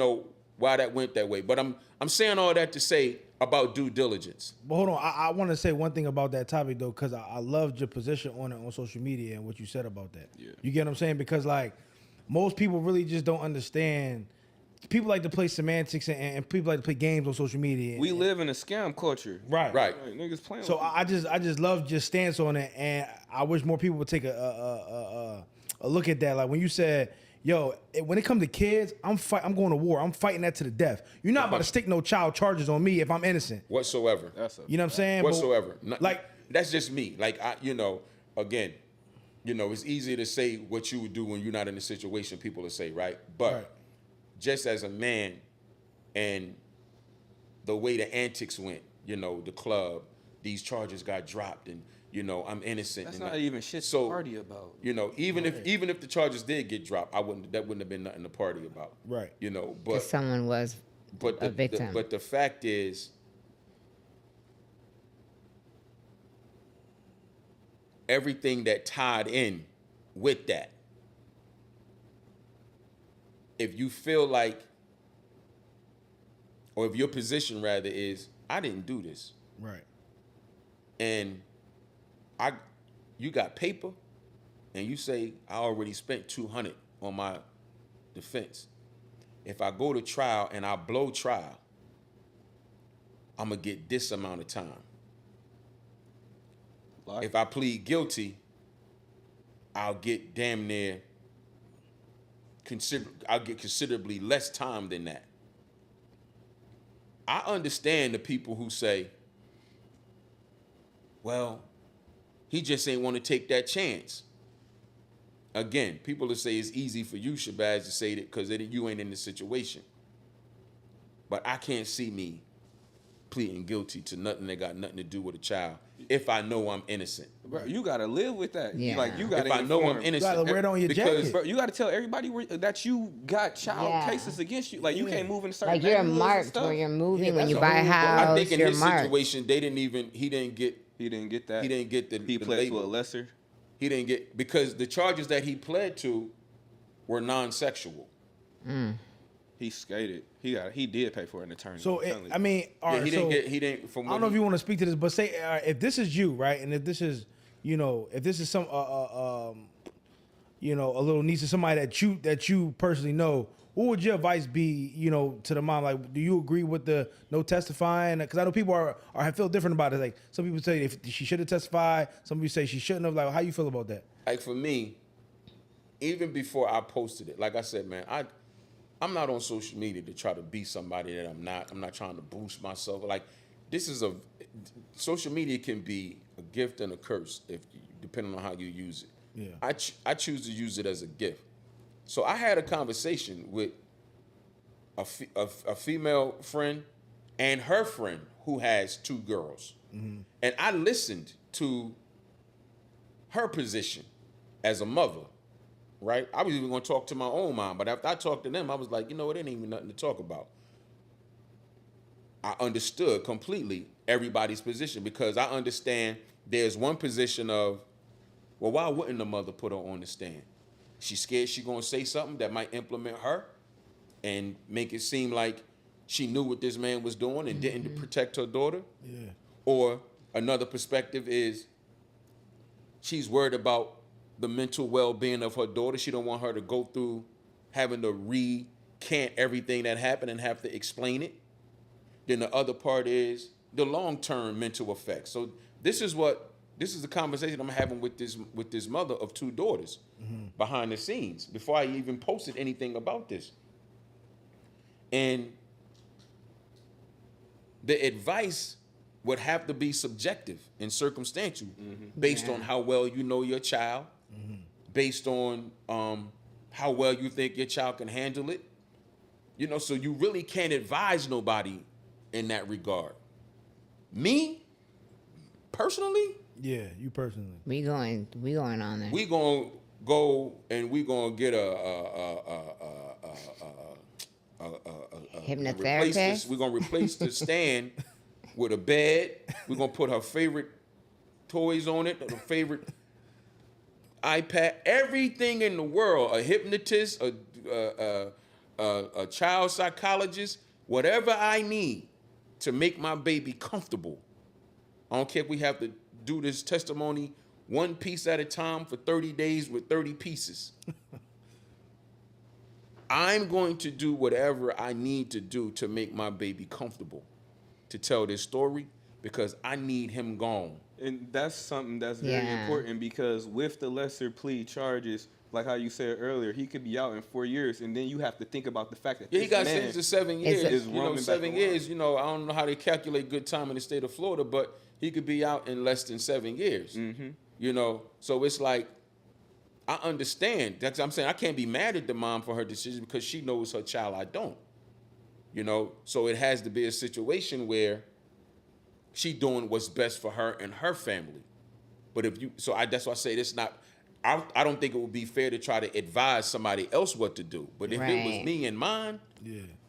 why that went that way. But I'm saying all that to say about due diligence. But hold on, I want to say one thing about that topic though, because I loved your position on it on social media and what you said about that. Yeah. You get what I'm saying? Because like most people really just don't understand people like to play semantics and people like to play games on social media. We live in a scam culture. Right. Right. Like, niggas playing. So with I just love your stance on it, and I wish more people would take a look at that. Like when you said, "Yo, when it comes to kids, I'm going to war. I'm fighting that to the death. You're not about to stick no child charges on me if I'm innocent. Whatsoever. That's a You know what I'm saying? Whatsoever. Like that's just me. Like again, it's easy to say what you would do when you're not in the situation. People will say, right? But Right. just as a man, and the way the antics went, the club, these charges got dropped, and I'm innocent. That's and not even shit to party about. Even if the charges did get dropped, that wouldn't have been nothing to party about. Right. But Because someone was a victim. but the fact is, everything that tied in with that. If you feel like, or if your position rather is, I didn't do this, right. and you got paper, and you say I already spent $200 on my defense. If I go to trial and I blow trial, I'm gonna get this amount of time. Like, If I plead guilty, I'll get damn near I'll get considerably less time than that. I understand the people who say, well, he just ain't want to take that chance. Again, people will say it's easy for you, Shabazz, to say that because you ain't in the situation. But I can't see me pleading guilty to nothing that got nothing to do with a child if I know I'm innocent. bro, you gotta live with that. Yeah. Like you gotta. If I know I'm inform. innocent, You gotta wear it on your because jacket. Bro, you gotta tell everybody that you got child Yeah. cases against you. Like you can't move in certain Like you're neighborhoods and marked stuff. where you're moving Yeah, when that's you a buy a whole- house. I think in you're his marked. situation, he didn't get He didn't get that. he didn't get the He the pled to label. a lesser. He didn't get, because the charges that he pled to were non-sexual. He skated. He did pay for an attorney. So I'm telling you. I mean, all Yeah, right, he so didn't get. He didn't. From I don't know if you want to speak to this, but say if this is you, right, and if this is if this is some a little niece of somebody that you personally know, what would your advice be, to the mom? Like, do you agree with the no testifying? Because I know people are feel different about it. Like some people say if she should have testified, some people say she shouldn't have. Like, how you feel about that? Like for me, even before I posted it, like I said, man, I'm not on social media to try to be somebody that I'm not. I'm not trying to boost myself. Like, social media can be a gift and a curse depending on how you use it. Yeah. I choose to use it as a gift. So I had a conversation with a female friend and her friend who has 2 girls, and I listened to her position as a mother. Right? I was even going to talk to my own mom, but after I talked to them, I was like, it ain't even nothing to talk about. I understood completely everybody's position, because I understand there's one position of, well, why wouldn't the mother put her on the stand? She's scared she's going to say something that might implement her and make it seem like she knew what this man was doing and didn't protect her daughter. Yeah. Or another perspective is she's worried about the mental well-being of her daughter. She don't want her to go through having to recant everything that happened and have to explain it. Then the other part is the long-term mental effects. So this is the conversation I'm having with this mother of 2 daughters behind the scenes before I even posted anything about this. And the advice would have to be subjective and circumstantial based on how well you know your child, based on how well you think your child can handle it. So you really can't advise nobody in that regard. Me, personally, Yeah, you personally. We going on there. we gonna go and we gonna get Hypnotherapist? We're gonna replace the stand with a bed. We're gonna put her favorite toys on it, her favorite iPad, everything in the world, a hypnotist, a child psychologist, whatever I need to make my baby comfortable. I don't care if we have to do this testimony one piece at a time for 30 days with 30 pieces. I'm going to do whatever I need to do to make my baby comfortable to tell this story because I need him gone. And that's something that's very important because with the lesser plea charges, like how you said earlier, he could be out in 4 years, and then you have to think about the fact that Yeah, he got man sentenced to 7 years. is You know, roaming 7 back years. You know, I don't know how they calculate good time in the state of Florida, but he could be out in less than 7 years. Mm-hmm. You know, so it's like I understand. That's what I'm saying. I can't be mad at the mom for her decision because she knows her child. I don't. You know, so it has to be a situation where she doing what's best for her and her family. But if you, that's why I say this not. I don't think it would be fair to try to advise somebody else what to do. But if it was me and mine,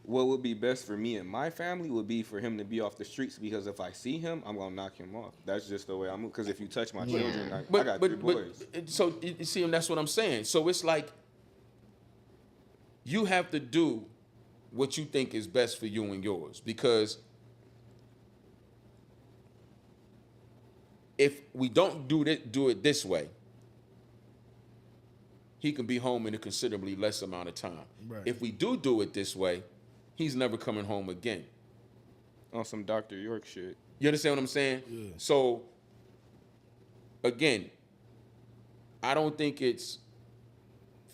what would be best for me and my family would be for him to be off the streets because if I see him, I'm gonna knock him off. That's just the way I move. Because if you touch my children, I got 3 boys. So you see, and that's what I'm saying. So it's like you have to do what you think is best for you and yours because if we don't do it this way, he can be home in a considerably less amount of time. Right. If we do it this way, he's never coming home again. On some Dr. York shit. You understand what I'm saying? Yeah. So, again, I don't think it's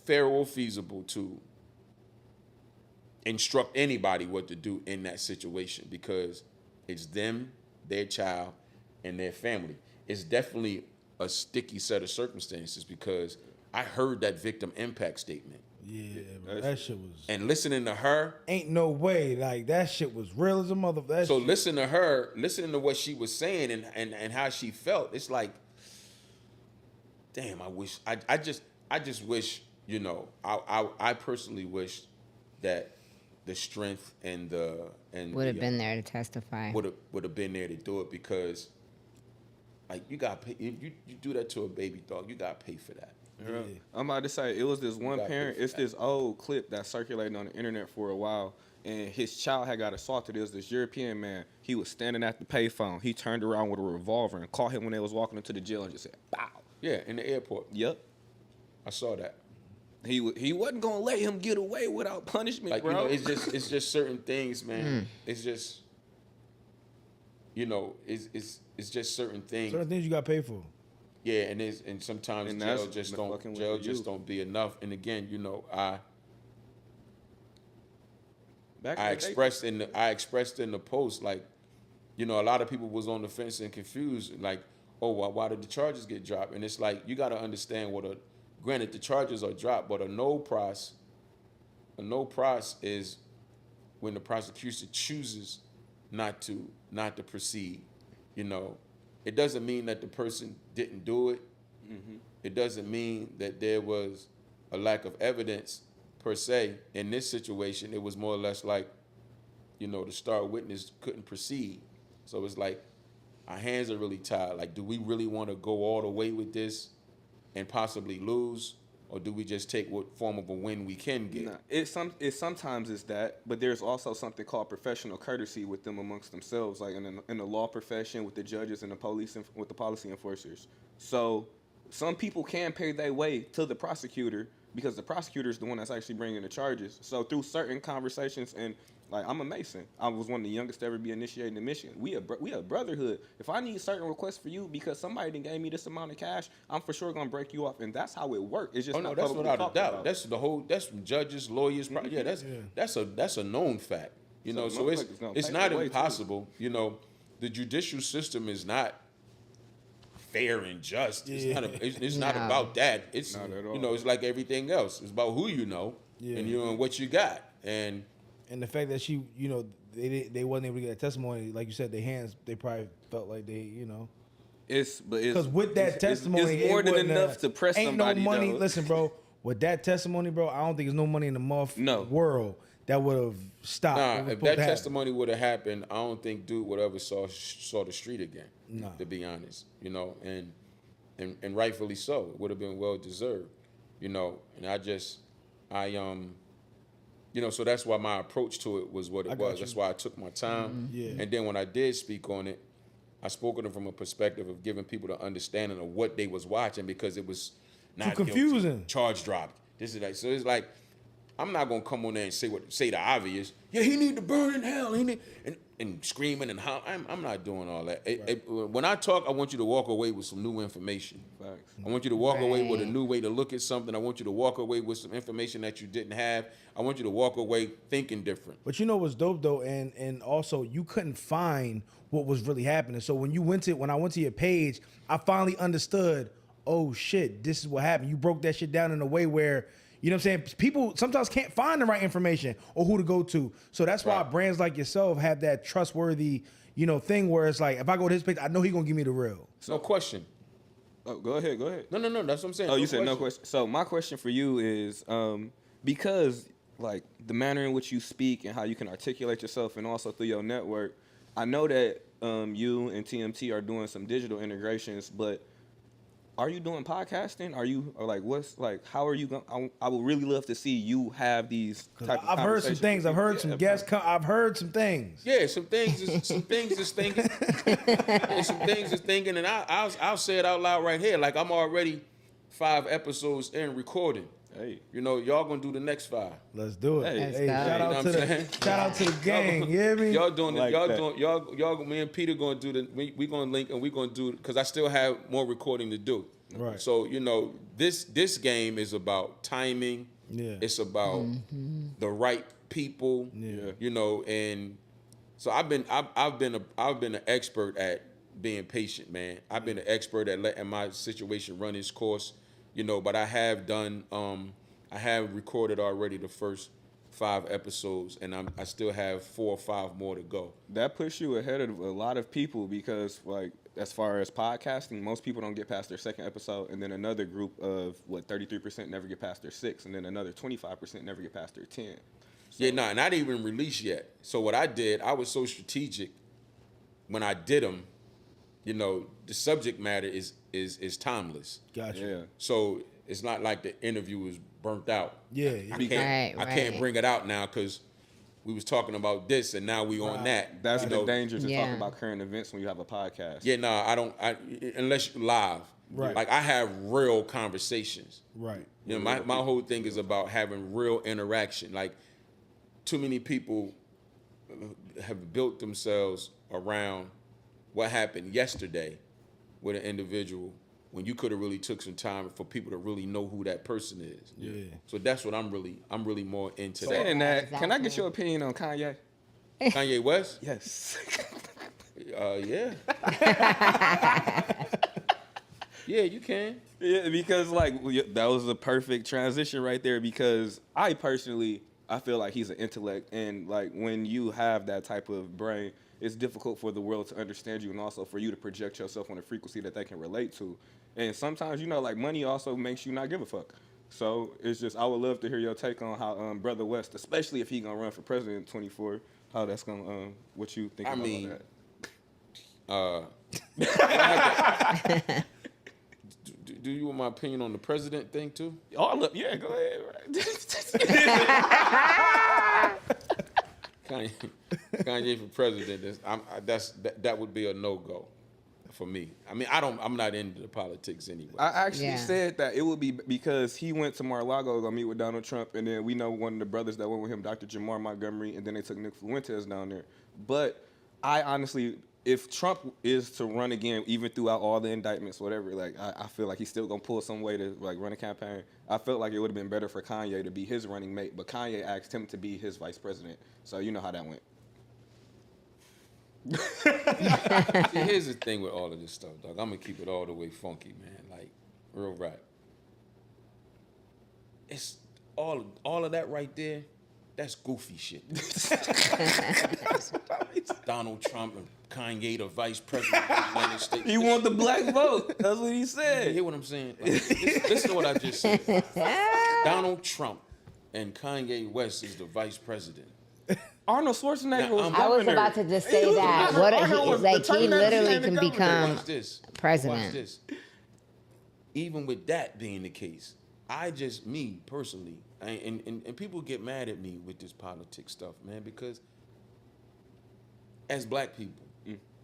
fair or feasible to instruct anybody what to do in that situation because it's them, their child, and their family. It's definitely a sticky set of circumstances because I heard that victim impact statement. Yeah, bro, that shit was. And listening to her. Ain't no way. Like, that shit was real as a mother. So listening to her, listening to what she was saying and how she felt, it's like, damn, I just wish, you know, I personally wish that the strength and would have been there to testify. Would have been there to do it because, like, you got pay, you do that to a baby dog, you got to pay for that. Yeah. I'm about to say it was this one parent. It's this old clip that's circulating on the internet for a while, and his child had got assaulted. It was this European man. He was standing at the payphone. He turned around with a revolver and caught him when they was walking into the jail and just said, "Bow." Yeah, in the airport. Yep. I saw that. He wasn't gonna let him get away without punishment, like, bro. You know, it's just certain things, man. It's just, you know, it's just certain things. Certain things you got to pay for. Yeah, and sometimes jail just don't be enough. And again, you know, I expressed in the post, like, you know, a lot of people was on the fence and confused, like, oh, why did the charges get dropped? And it's like you got to understand granted the charges are dropped, but a no pros is when the prosecution chooses not to proceed, you know. It doesn't mean that the person didn't do it. Mm-hmm. It doesn't mean that there was a lack of evidence per se. In this situation, it was more or less like, you know, the star witness couldn't proceed. So it's like our hands are really tied. Like, do we really want to go all the way with this and possibly lose? Or do we just take what form of a win we can get? Nah, sometimes it's that, but there's also something called professional courtesy with them amongst themselves, like in the law profession, with the judges and the police, and with the policy enforcers. So some people can pay their way to the prosecutor because the prosecutor is the one that's actually bringing the charges. So through certain conversations, and like, I'm a Mason. I was one of the youngest to ever be initiated in Michigan. We a brotherhood. If I need certain requests for you because somebody didn't gave me this amount of cash, I'm for sure gonna break you off, and that's how it works. It's just that's without a doubt. That's from judges, lawyers. Mm-hmm. Yeah, that's a known fact. You know, so it's not impossible. You know, the judicial system is not fair and just. Yeah. It's not about that. It's not at all. You know, it's like everything else. It's about who you know and you know and what you got. And the fact that she, you know, they wasn't able to get that testimony, like you said, they probably felt like they, you know. Because with that testimony, it's more than enough to press ain't somebody. No money. Though. Listen, bro. With that testimony, bro, I don't think there's no money in the world that would have stopped. Nah, if that testimony would have happened, I don't think dude would ever saw the street again. Nah. To be honest, you know, and rightfully so. It would have been well deserved, you know. And you know, so that's why my approach to it was what it was. That's why I took my time. Mm-hmm. Yeah. And then when I did speak on it, I spoke on it from a perspective of giving people the understanding of what they was watching because it was not too confusing. Guilty, charge dropped. This is like, so it's like, I'm not gonna come on there and say the obvious. Yeah, he need to burn in hell. He need and screaming and hollering. I'm not doing all that. When I talk, I want you to walk away with some new information. Facts. I want you to walk away with a Right. new way to look at something. I want you to walk away with some information that you didn't have. I want you to walk away thinking different. But you know what's dope though, and also you couldn't find what was really happening. So when I went to your page, I finally understood. Oh shit, this is what happened. You broke that shit down in a way where, you know what I'm saying, people sometimes can't find the right information or who to go to. So that's why Right. brands like yourself have that trustworthy, thing where it's like, if I go to his page, I know he gonna give me the real. No question. Oh, go ahead. No. That's what I'm saying. Oh, you said no question. So my question for you is, because like the manner in which you speak and how you can articulate yourself, and also through your network, I know that you and TMT are doing some digital integrations, but are you doing podcasting? How are you going? I would really love to see you have these type of I've heard some conversations things. with I've heard people. some Yeah, guests come. I've heard some things. Yeah, some things is thinking. Yeah, some things is thinking, and I'll say it out loud right here. Like I'm already 5 episodes in recording. Hey. Y'all gonna do the next 5. Let's do it. Hey, Let's Hey, go. shout You know out what to I'm the saying? shout out to the gang. You hear me? Y'all doing it. Like Y'all that. doing y'all. Me and Peter gonna do the. We gonna link and we gonna do because I still have more recording to do. Right. So this game is about timing. Yeah. It's about the right people. Yeah. And so I've been an expert at being patient, man. I've been an expert at letting my situation run its course. But I have done. I have recorded already the first 5 episodes, and I still have 4 or 5 more to go. That puts you ahead of a lot of people because, like, as far as podcasting, most people don't get past their 2nd episode, and then another group of 33% never get past their 6, and then another 25% never get past their 10. Yeah, and I didn't even release yet. So what I did, I was so strategic when I did them. The subject matter is timeless. Gotcha. Yeah. So it's not like the interview was burnt out. Yeah. I can't Right. bring it out now because we was talking about this and now we on that. That's the danger to Yeah. talk about current events when you have a podcast. Yeah, I don't. Unless you live. Right. Like I have real conversations. Right. My whole thing is about having real interaction. Like too many people have built themselves around what happened yesterday with an individual when you could have really took some time for people to really know who that person is. Yeah. So that's what I'm really more into. Saying that, can I get Exactly. your opinion on Kanye? Kanye West? Yes. Yeah. Yeah, you can. Yeah, because that was a perfect transition right there. Because I feel like he's an intellect, and like when you have that type of brain, it's difficult for the world to understand you, and also for you to project yourself on a frequency that they can relate to. And sometimes, money also makes you not give a fuck. So it's just, I would love to hear your take on how Brother West, especially if he gonna run for president in 24, how that's gonna, what you think about that. Do you want my opinion on the president thing too? Yeah, go ahead. Kanye for president. That would be a no-go for me. I mean, I'm not into the politics anyway. I actually Yeah. said that it would be because he went to Mar-a-Lago to go meet with Donald Trump, and then we know one of the brothers that went with him, Dr. Jamar Montgomery, and then they took Nick Fuentes down there. But I honestly, if Trump is to run again, even throughout all the indictments, whatever, I feel like he's still gonna pull some way to run a campaign. I felt like it would have been better for Kanye to be his running mate, but Kanye asked him to be his vice president, so you know how that went. See, here's the thing with all of this stuff, dog. I'm gonna keep it all the way funky, man. Like real rap. It's all of that right there. That's goofy shit. Donald Trump and Kanye, the vice president of the United States. He want the black vote. That's what he You said. hear what I'm saying? Like, listen to what I just said. Donald Trump and Kanye West is the vice president. Arnold Schwarzenegger Now, was I'm- I was governor. about to just say that. What Arnold was he the term that literally became the can governor. become Watch this. president. Watch this. Even with that being the case, me personally, and people get mad at me with this politics stuff, man, because as black people,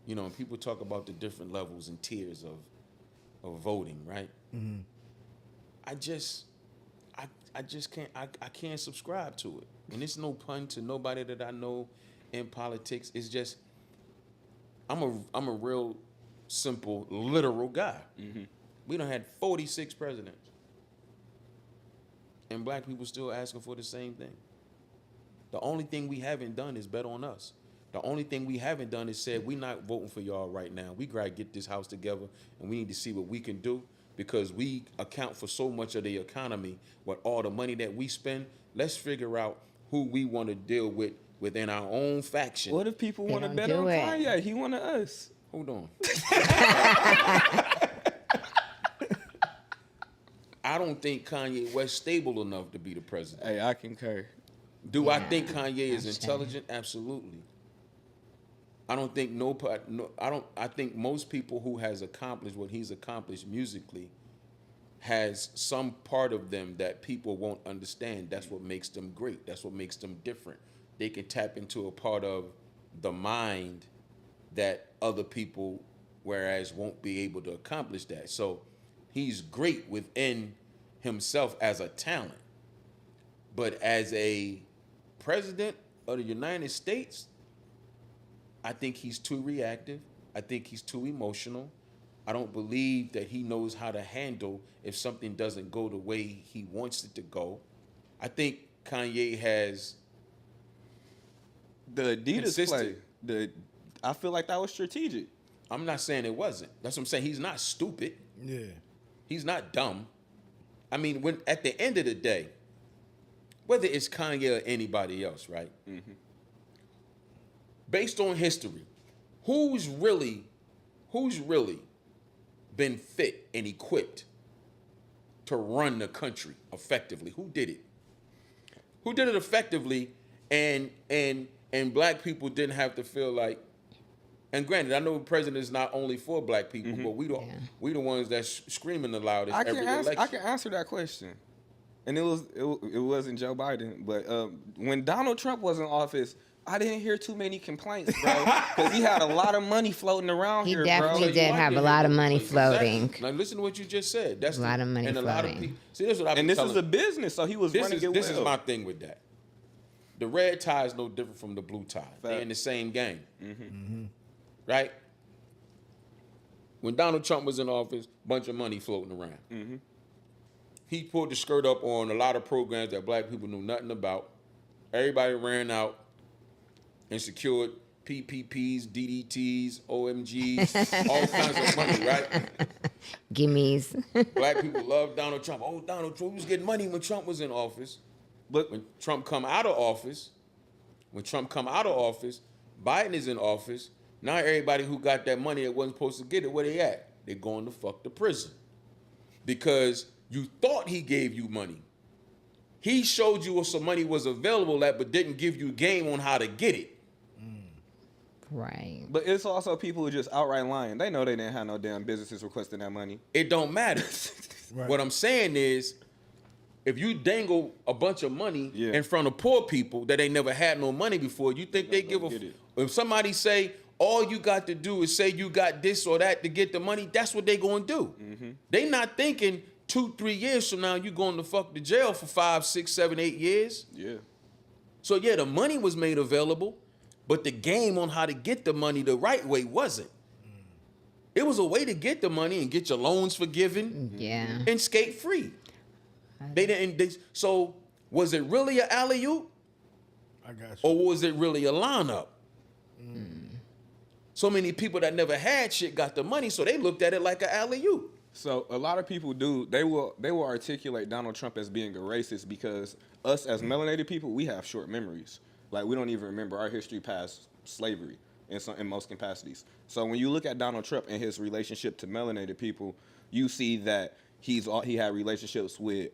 and people talk about the different levels and tiers of voting, right? I I just can't I can't subscribe to it. And it's no pun to nobody that I know in politics. It's just I'm a real simple literal guy. Mm-hmm. We done had 46 presidents, and black people still asking for the same thing. The only thing we haven't done is bet on us. The only thing we haven't done is said, we're not voting for y'all right now. We gotta get this house together, and we need to see what we can do, because we account for so much of the economy with all the money that we spend. Let's figure out who we want to deal with within our own faction. What if people want to don't bet do on it. Kanye? He one of us. Hold on. I don't think Kanye West stable enough to be the president. Hey, I concur. Do I think Kanye is intelligent? Absolutely. I don't think I think most people who has accomplished what he's accomplished musically has some part of them that people won't understand. That's what makes them great. That's what makes them different. They can tap into a part of the mind that other people, whereas, won't be able to accomplish that. So he's great within himself as a talent. But as a president of the United States, I think he's too reactive. I think he's too emotional. I don't believe that he knows how to handle if something doesn't go the way he wants it to go. I think Kanye has the Adidas consistent. play. I feel like that was strategic. I'm not saying it wasn't. That's what I'm saying. He's not stupid. Yeah. He's not dumb. I mean, when at the end of the day, whether it's Kanye or anybody else, right? Mm-hmm. Based on history, who's really been fit and equipped to run the country effectively? Who did it? Who did it effectively, and black people didn't have to feel like. And granted, I know the president is not only for black people, but we the ones that's screaming the loudest every election. I can answer that question, and it wasn't Joe Biden, but when Donald Trump was in office, I didn't hear too many complaints, bro, because he had a lot of money floating around He here, definitely bro. did have a lot of money floating. Exactly. Now listen to what you just said. That's A lot of money and a lot of floating. people. See, this is what I've been And this telling. is a business, so he was running it well. This is my thing with that. The red tie is no different from the blue tie. They're in the same game, right? When Donald Trump was in office, bunch of money floating around. He pulled the skirt up on a lot of programs that black people knew nothing about. Everybody ran out and secured PPPs, DDTs, OMGs, all kinds of money, right? Gimmies. Black people love Donald Trump. Oh, Donald Trump was getting money when Trump was in office. But when Trump come out of office, Biden is in office. Now everybody who got that money that wasn't supposed to get it, where they at? They're going to fuck the prison. Because you thought he gave you money. He showed you what some money was available at, but didn't give you game on how to get it. Right. But it's also people who just outright lying. They know they didn't have no damn businesses requesting that money. It don't matter. Right. What I'm saying is, if you dangle a bunch of money in front of poor people that ain't never had no money before, you think they give a... If somebody say, all you got to do is say you got this or that to get the money, that's what they gonna do. They not thinking 2-3 years from now you going to fuck the jail for 5, 6, 7, 8 years. Yeah. So yeah, the money was made available, but the game on how to get the money the right way wasn't. It was a way to get the money and get your loans forgiven and skate free. They didn't. So was it really an alley-oop? I got you. Or was it really a lineup? So many people that never had shit got the money, so they looked at it like an alley-oop. So a lot of people they will articulate Donald Trump as being a racist because us as melanated people, we have short memories. Like we don't even remember our history past slavery in most capacities. So when you look at Donald Trump and his relationship to melanated people, you see that he had relationships with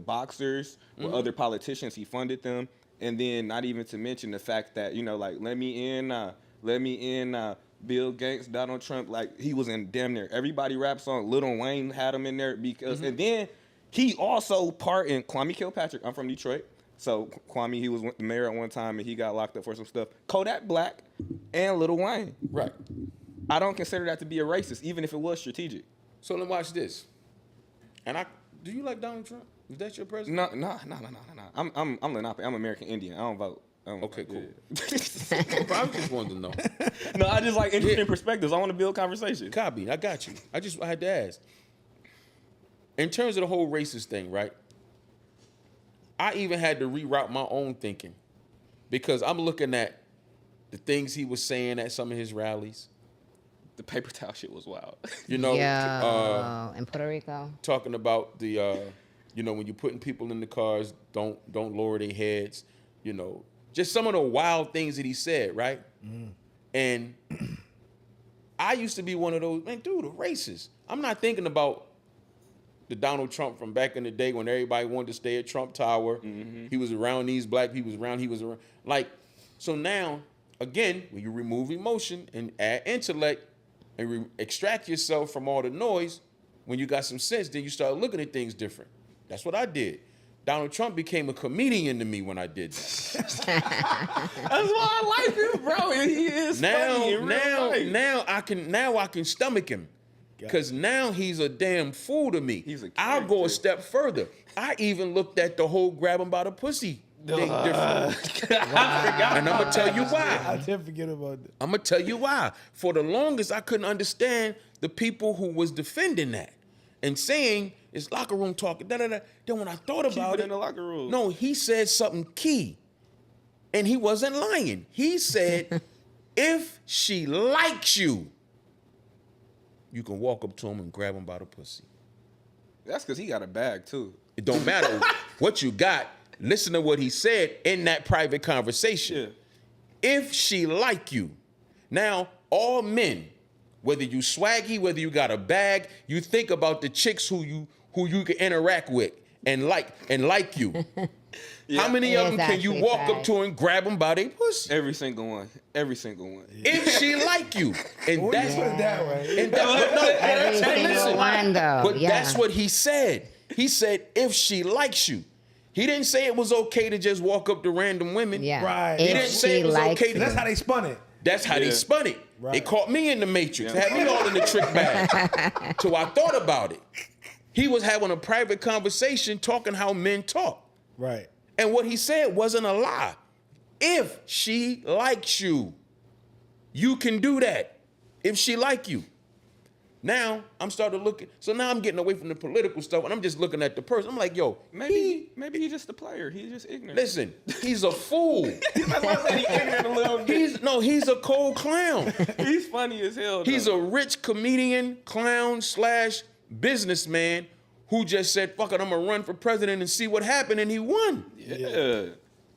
boxers, with other politicians. He funded them, and then not even to mention the fact that like let me in. Bill Gates, Donald Trump, like he was in damn near everybody rap song. Lil Wayne had him in there because, and then he also part in Kwame Kilpatrick. I'm from Detroit, so Kwame, he was the mayor at one time and he got locked up for some stuff. Kodak Black and Lil Wayne. Right. I don't consider that to be a racist, even if it was strategic. So then watch this. And do you like Donald Trump? Is that your president? No. I'm Lenape. I'm American Indian. I don't vote. Okay, cool. Yeah. I just wanted to know. No, I just like interesting perspectives. I want to build conversation. Copy. I got you. I had to ask. In terms of the whole racist thing, right? I even had to reroute my own thinking because I'm looking at the things he was saying at some of his rallies. The paper towel shit was wild. You know, in Puerto Rico. talking about the, you know, when you're putting people in the cars, don't lower their heads. You know, just some of the wild things that he said, right? And I used to be one of those, man, dude, a racist. I'm not thinking about the Donald Trump from back in the day when everybody wanted to stay at Trump Tower. He was around these black people, he was around. Like, so now, again, when you remove emotion and add intellect and extract yourself from all the noise, when you got some sense, then you start looking at things different. That's what I did. Donald Trump became a comedian to me when I did that. That's why I like him, bro. And he is funny in real life. Now I can stomach him. Because now he's a damn fool to me. He's a I'll go a character. step further. I even looked at the whole grab him by the pussy thing differently. And I'm going to tell you I why. did forget about that. I'm going to tell you why. For the longest, I couldn't understand the people who was defending that and saying it's locker room talk. Da-da-da. Then when I thought about Keep it it, in the locker room. no, he said something key. And he wasn't lying. He said, if she likes you, you can walk up to him and grab him by the pussy. That's because he got a bag, too. It don't matter what you got. Listen to what he said in that private conversation. Yeah. If she like you. Now, all men, whether you swaggy, whether you got a bag, you think about the chicks who you can interact with and like you. How many of them can you Exactly, walk up facts. to and grab them by their pussy? Every single one. Every single one. If she like you. And When that's you put it that way. and that, no, Every hey, single listen. one, though. But Yeah. that's what he said. He said, if she likes you. He didn't say it was okay to just walk up to random women. Yeah. Right. If He didn't say she it was likes okay to- you. That's how they spun it. That's how they Yeah. spun it. Right. They caught me in the Matrix. Yeah. Had me all in the trick bag. So I thought about it. He was having a private conversation talking how men talk. Right. And what he said wasn't a lie. If she likes you, you can do that. If she like you. Now, I'm starting to look at, so now I'm getting away from the political stuff and I'm just looking at the person. I'm like, yo, Maybe he's just a player. He's just ignorant. listen, he's a fool. That's why I said he's ignorant a little bit. He's a cold clown. He's funny as hell, though. He's a rich comedian, clown / businessman who just said, fuck it, I'm gonna run for president and see what happened, and he won. Yeah.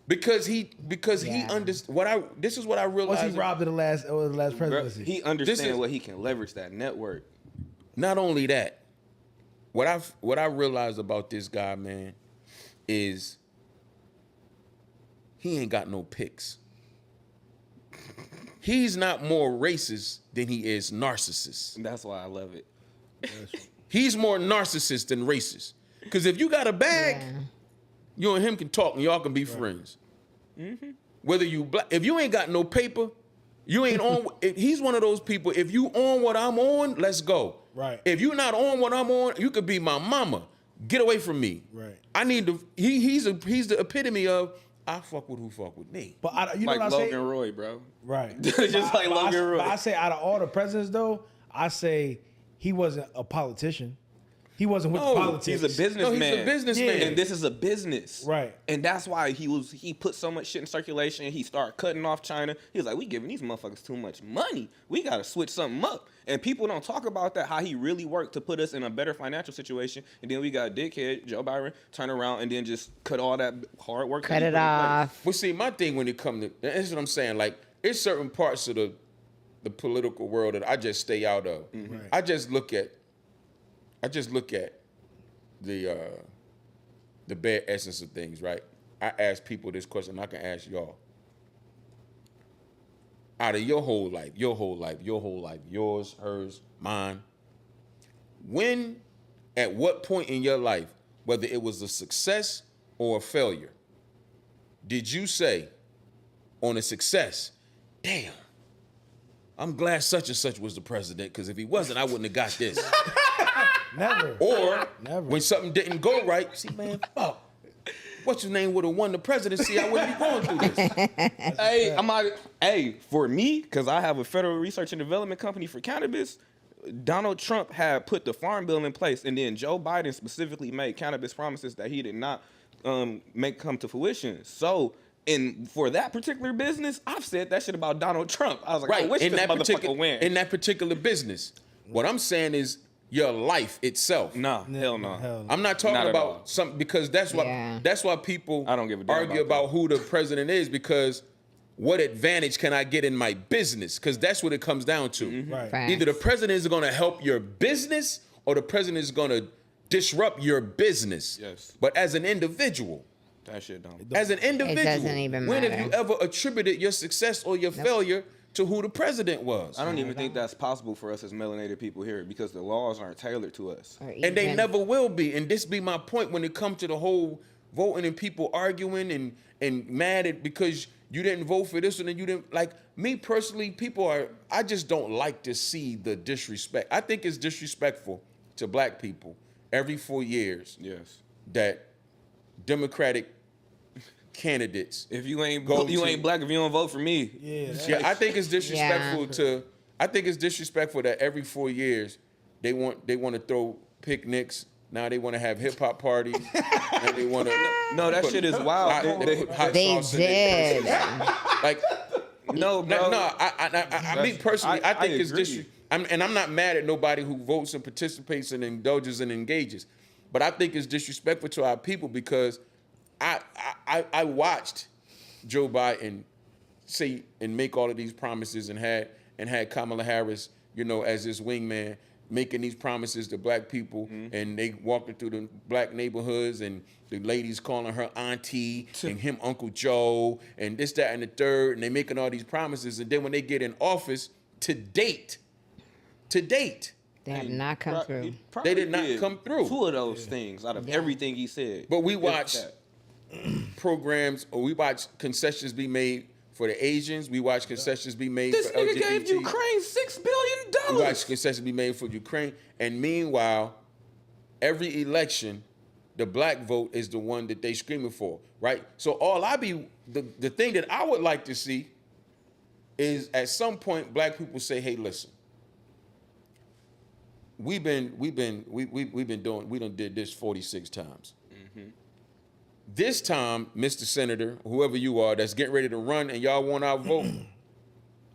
Because he Yeah. understood this is what I realized. Once he robbed of the last Bro, presidency. he understands what he can leverage that network. Not only that, what I realized about this guy, man, is he ain't got no picks. He's not more racist than he is narcissist. And that's why I love it. He's more narcissist than racist. Because if you got a bag, Yeah. you and him can talk and y'all can be friends. Whether you black, if you ain't got no paper, you ain't on. He's one of those people. If you on what I'm on, let's go. Right. If you're not on what I'm on, you could be my mama. Get away from me. Right. I need to. He's the epitome of I fuck with who fuck with me. But you know Like what I Logan say? Roy, bro. Right. Just like Logan Roy. But I say out of all the presidents, though, I say he wasn't a politician. He wasn't with No, politics. He's a businessman. No, he's a businessman. Yeah. And this is a business. Right. And that's why he put so much shit in circulation. He started cutting off China. He was like, we giving these motherfuckers too much money. We got to switch something up. And people don't talk about that, how he really worked to put us in a better financial situation. And then we got dickhead, Joe Biden, turn around and then just cut all that hard work. Cut that he it put in place. off. Well, see, my thing when it comes to that's what I'm saying. Like, it's certain parts of the political world that I just stay out of. Right. I just look at the bare essence of things, right? I ask people this question, I can ask y'all. Out of your whole life, yours, hers, mine, at what point in your life, whether it was a success or a failure, did you say on a success, damn, I'm glad such and such was the president, because if he wasn't, I wouldn't have got this. Never. Or Never. when something didn't go right, see, man, fuck. What's your name would have won the presidency? I wouldn't be going through this. Hey, for me, because I have a federal research and development company for cannabis, Donald Trump had put the farm bill in place, and then Joe Biden specifically made cannabis promises that he did not make come to fruition. So, for that particular business, I've said that shit about Donald Trump. I was like, I wish this motherfucker win. In that particular business, what I'm saying is your life itself. Nah, hell no. I'm not talking Not at all. about something because that's why people I don't give a damn argue about about who the president is, because what advantage can I get in my business? Because that's what it comes down to. Right. Facts. Either the president is going to help your business or the president is going to disrupt your business. Yes. But as an individual, That shit don't. as an individual, doesn't even when have matter. you ever attributed your success or your failure to who the president was? I don't even think that's possible for us as melanated people here because the laws aren't tailored to us. Or And they even- never will be. And this be my point when it comes to the whole voting and people arguing and mad at because you didn't vote for this one and you didn't. Like, me personally, I just don't like to see the disrespect. I think it's disrespectful to black people every 4 years Yes. that Democratic candidates. If you ain't Go you to- ain't black if you don't vote for me. Yeah, I think it's disrespectful I think it's disrespectful that every 4 years they want to throw picnics. Now they want to have hip hop parties. And they want to. No, that shit is wild. They did. Like, No, bro. no. I mean personally, I think it's agree. and I'm not mad at nobody who votes and participates and indulges and engages, but I think it's disrespectful to our people because I watched Joe Biden say and make all of these promises and had Kamala Harris, as his wingman, making these promises to black people, and they walking through the black neighborhoods, and the ladies calling her auntie and him Uncle Joe, and this, that, and the third, and they making all these promises, and then when they get in office, to date, They have not come through. Probably They did not come through. 2 of those things out of everything he said. But we If watch that. programs, or we watch concessions be made for the Asians. We watch concessions be made This for nigga LGBT. gave Ukraine $6 billion. We watch concessions be made for Ukraine. And meanwhile, every election, the black vote is the one that they screaming for, right? So the thing that I would like to see is at some point black people say, hey, listen, we done did this 46 times. This time, Mr. Senator, whoever you are that's getting ready to run and y'all want our vote,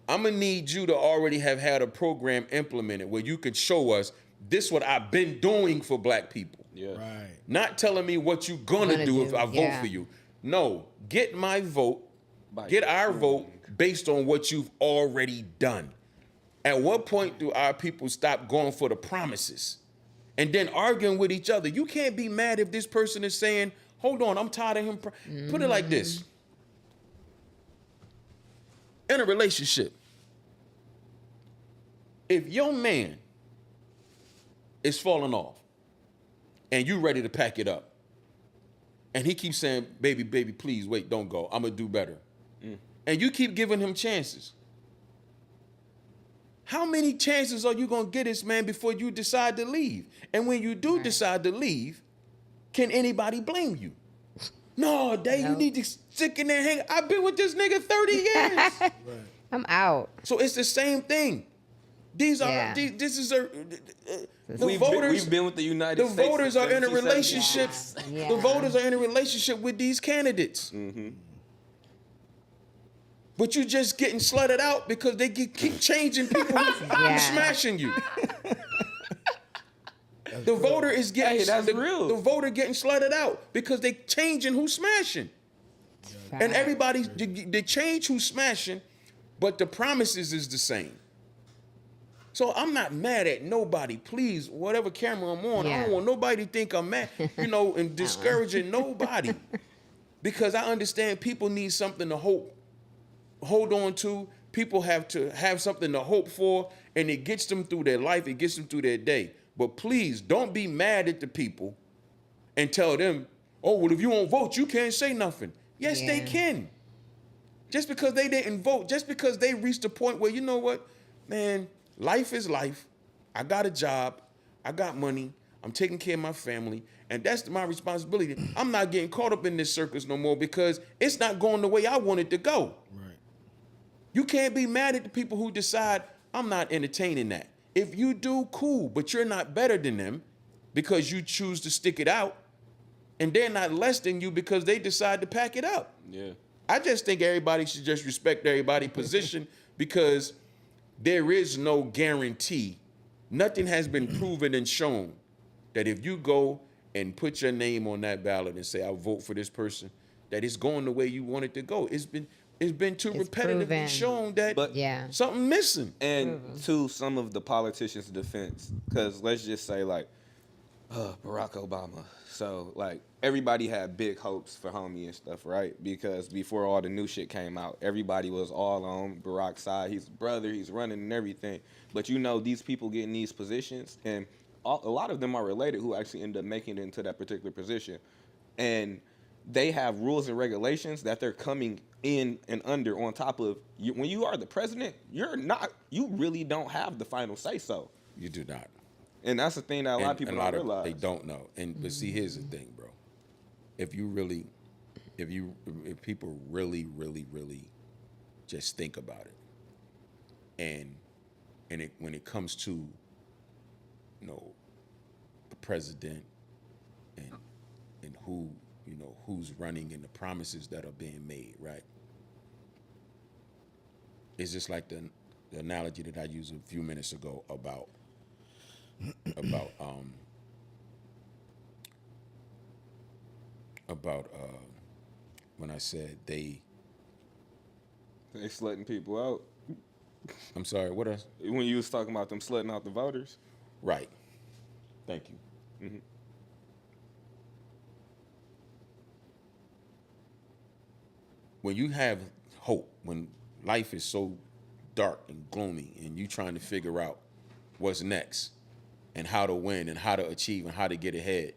I'm going to need you to already have had a program implemented where you could show us this what I've been doing for black people. Yeah. Right. Not telling me what you gonna do if I vote for you. No, get my vote, get our vote based on what you've already done. At what point do our people stop going for the promises and then arguing with each other? You can't be mad if this person is saying, hold on, I'm tired of him. Put it like this. In a relationship, if your man is falling off and you ready to pack it up, and he keeps saying, baby, please, wait, don't go. I'm going to do better. And you keep giving him chances. How many chances are you going to get this man before you decide to leave? And when you do decide to leave, can anybody blame you? No, Dave, you need to stick in there and hang. I've been with this nigga 30 years. I'm out. So it's the same thing. These are Yeah. this is a the We've voters. been with the United The States. voters since are in a 77. relationship. Yeah. The voters are in a relationship with these candidates. But you just getting slutted out because they keep changing people who's smashing you. The voter is getting Hey, that's real. The voter getting slutted out because they changing who's smashing. And everybody they change who's smashing, but the promises is the same. So I'm not mad at nobody. Please, whatever camera I'm on, I don't want nobody to think I'm mad, and discouraging nobody. Because I understand people need something to hold on to. People have to have something to hope for, and it gets them through their life, it gets them through their day. But please, don't be mad at the people and tell them, oh, well, if you won't vote, you can't say nothing. Yes, they can. Just because they didn't vote, just because they reached a point where, you know what, man, life is life. I got a job. I got money. I'm taking care of my family, and that's my responsibility. I'm not getting caught up in this circus no more because it's not going the way I want it to go. Right. You can't be mad at the people who decide, I'm not entertaining that. If you do, cool, but you're not better than them because you choose to stick it out, and they're not less than you because they decide to pack it up. Yeah. I just think everybody should just respect everybody's position because there is no guarantee. Nothing has been proven and shown that if you go and put your name on that ballot and say, I'll vote for this person, that it's going the way you want it to go. It's been too It's repetitively proven. shown that But- Yeah. something missing. And to some of the politicians' defense, because let's just say like Barack Obama. So like everybody had big hopes for homie and stuff, right? Because before all the new shit came out, everybody was all on Barack's side. He's a brother, he's running and everything. But you know, these people get in these positions, and a lot of them are related who actually end up making it into that particular position. And they have rules and regulations that they're coming in and under on top of you. When you are the president, you really don't have the final say so. You do not. And that's the thing that a lot of people don't realize. They don't know. But see, here's the thing, bro. If people really, really, really just think about it, and when it comes to, the president and who's running and the promises that are being made, right? It's just like the analogy that I used a few minutes ago about when I said they slutting people out. I'm sorry, what else? When you was talking about them slutting out the voters. Right. Thank you. Mm-hmm. When you have hope, when life is so dark and gloomy and you trying to figure out what's next and how to win and how to achieve and how to get ahead,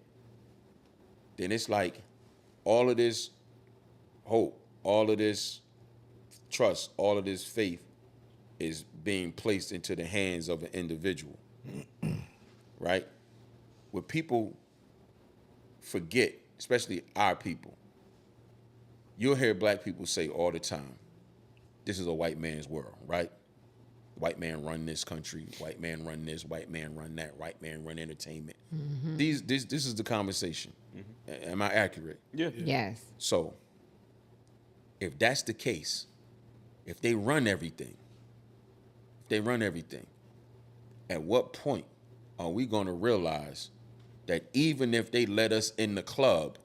then it's like all of this hope, all of this trust, all of this faith is being placed into the hands of an individual, right? What people forget, especially our people, you'll hear black people say all the time, this is a white man's world, right? White man run this country, white man run this, white man run that, white man run entertainment. Mm-hmm. This is the conversation. Mm-hmm. Am I accurate? Yeah. Yes. So, if that's the case, if they run everything, at what point are we going to realize that even if they let us in the club,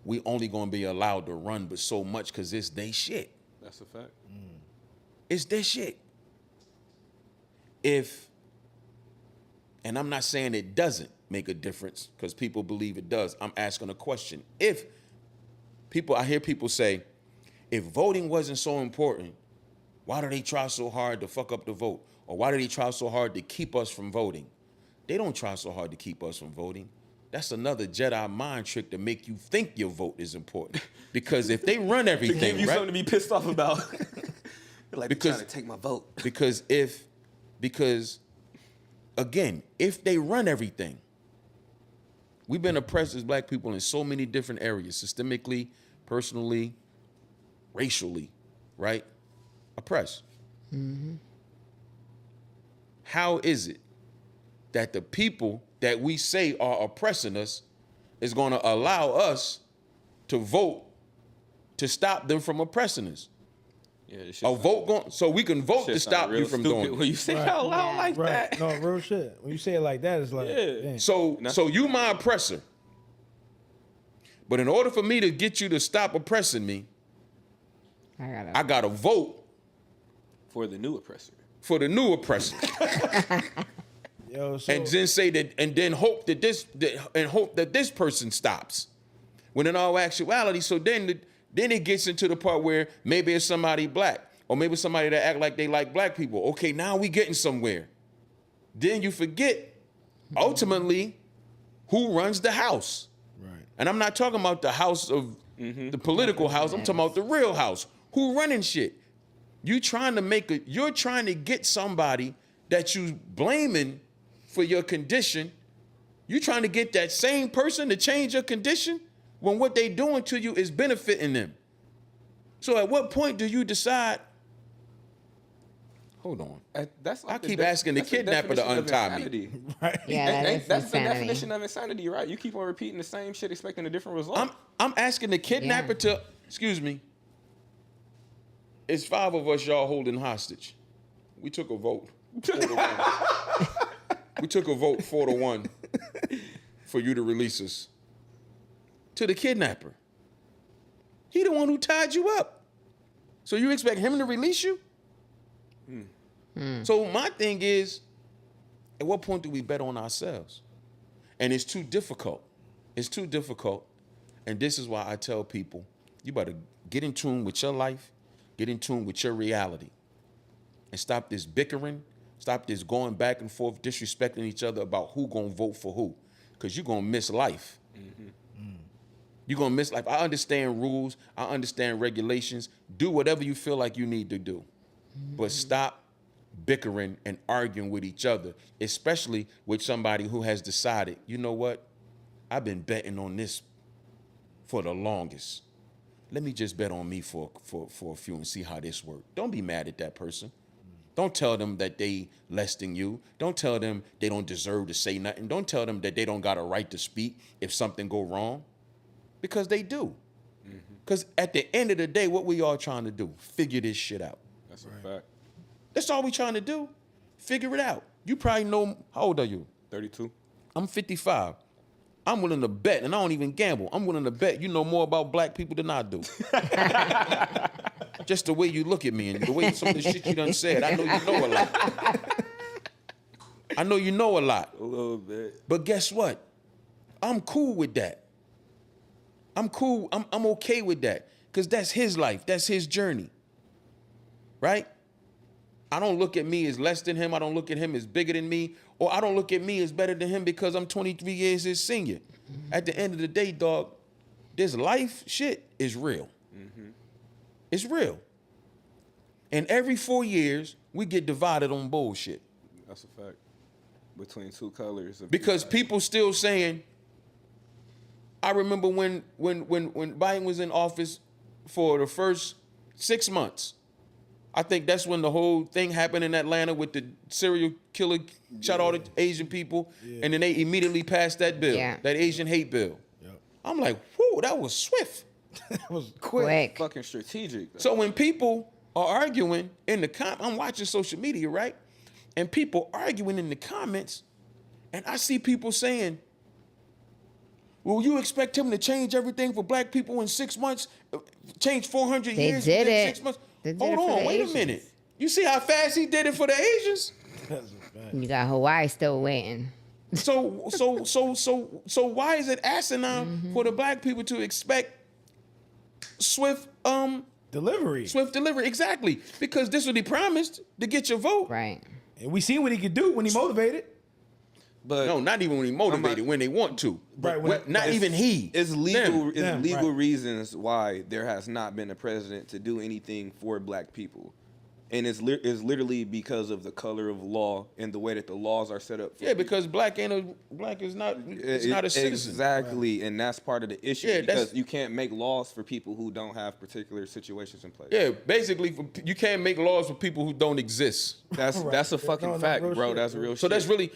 we only going to be allowed to run but so much because it's their shit. That's a fact. It's their shit. And I'm not saying it doesn't make a difference because people believe it does. I'm asking a question. I hear people say, if voting wasn't so important, why do they try so hard to fuck up the vote? Or why do they try so hard to keep us from voting? They don't try so hard to keep us from voting. That's another Jedi mind trick to make you think your vote is important. Because if they run everything, To give you right? something to be pissed off about. Like, Because- trying to take my vote. Because again, if they run everything, we've been oppressed as black people in so many different areas, systemically, personally, racially, right? Oppressed. Mm-hmm. How is it that the people that we say are oppressing us is going to allow us to vote to stop them from oppressing us? Yeah, so we can vote to stop you from doing it. When you say it out loud like Right. that. No, real shit. When you say it like that, it's like, Yeah. damn. So you my oppressor. But in order for me to get you to stop oppressing me, I gotta vote For the new oppressor. for the new oppressor. Yo, so, And then say that, and then hope that this person stops. When in all actuality, so then it gets into the part where maybe it's somebody black, or maybe somebody that act like they like black people. Okay, now we getting somewhere. Then you forget, ultimately, who runs the house. right. And I'm not talking about the house of the political house. I'm talking about the real house. Who running shit? You're trying to get somebody that you blaming for your condition You trying to get that same person to change your condition when what they doing to you is benefiting them. So at what point do you decide, hold on. That's like I keep asking the kidnapper to untie me. Right. Yeah, That's the insanity. definition of insanity, right? You keep on repeating the same shit, expecting a different result. I'm asking the kidnapper to, excuse me, it's 5 of us y'all holding hostage. We took a vote. 4-1. We took a vote 4-1 for you to release us. To the kidnapper. He the one who tied you up. So you expect him to release you? So my thing is, at what point do we bet on ourselves? And it's too difficult. It's too difficult. And this is why I tell people, you better get in tune with your life, get in tune with your reality, and stop this bickering, stop this going back and forth, disrespecting each other about who gonna vote for who, because you're gonna miss life. You're gonna miss life. I understand rules, I understand regulations. Do whatever you feel like you need to do, but stop bickering and arguing with each other, especially with somebody who has decided, you know what, I've been betting on this for the longest. Let me just bet on me for a few and see how this works. Don't be mad at that person. Don't tell them that they less than you. Don't tell them they don't deserve to say nothing. Don't tell them that they don't got a right to speak if something go wrong, because they do. Because at the end of the day, what we all trying to do, figure this shit out. That's a fact. That's all we trying to do. Figure it out. You probably know, how old are you? 32. I'm 55. I'm willing to bet, and I don't even gamble. I'm willing to bet you know more about black people than I do. Just the way you look at me and the way some of the shit you done said, I know you know a lot. I know you know a lot. A little bit. But guess what? I'm cool with that. I'm cool. I'm okay with that, because that's his life. That's his journey. Right? I don't look at me as less than him. I don't look at him as bigger than me. Or I don't look at me as better than him because I'm 23 years his senior. At the end of the day, dog, this life shit is real. It's real. And every 4 years, we get divided on bullshit. That's a fact. Between two colors. Because people still saying, I remember when Biden was in office for the first 6 months. I think that's when the whole thing happened in Atlanta with the serial killer shot all the Asian people, and then they immediately passed that bill, that Asian hate bill. I'm like, whoo, that was swift. That was Quick. fucking strategic. So when people are arguing in the I'm watching social media, right? And people arguing in the comments, and I see people saying, well, you expect him to change everything for black people in 6 months? Change 400 They years did within it. 6 months? They did Hold it for on, the wait Asians. a minute. You see how fast he did it for the Asians? You got Hawaii still waiting. So why is it asinine for the black people to expect swift delivery. delivery? Exactly, because this is what he promised to get your vote. Right. And we seen what he could do when he motivated. But No, not even when he motivated, when they want to. Right, Not even he. It's legal. Them. Them, legal right. reasons why there has not been a president to do anything for black people, and it's literally because of the color of law and the way that the laws are set up. For Yeah, because black is not a citizen. Exactly, and that's part of the issue. Yeah, because you can't make laws for people who don't have particular situations in place. Yeah, basically, you can't make laws for people who don't exist. That's a fucking No, fact, real bro. shit. That's real shit. So that's really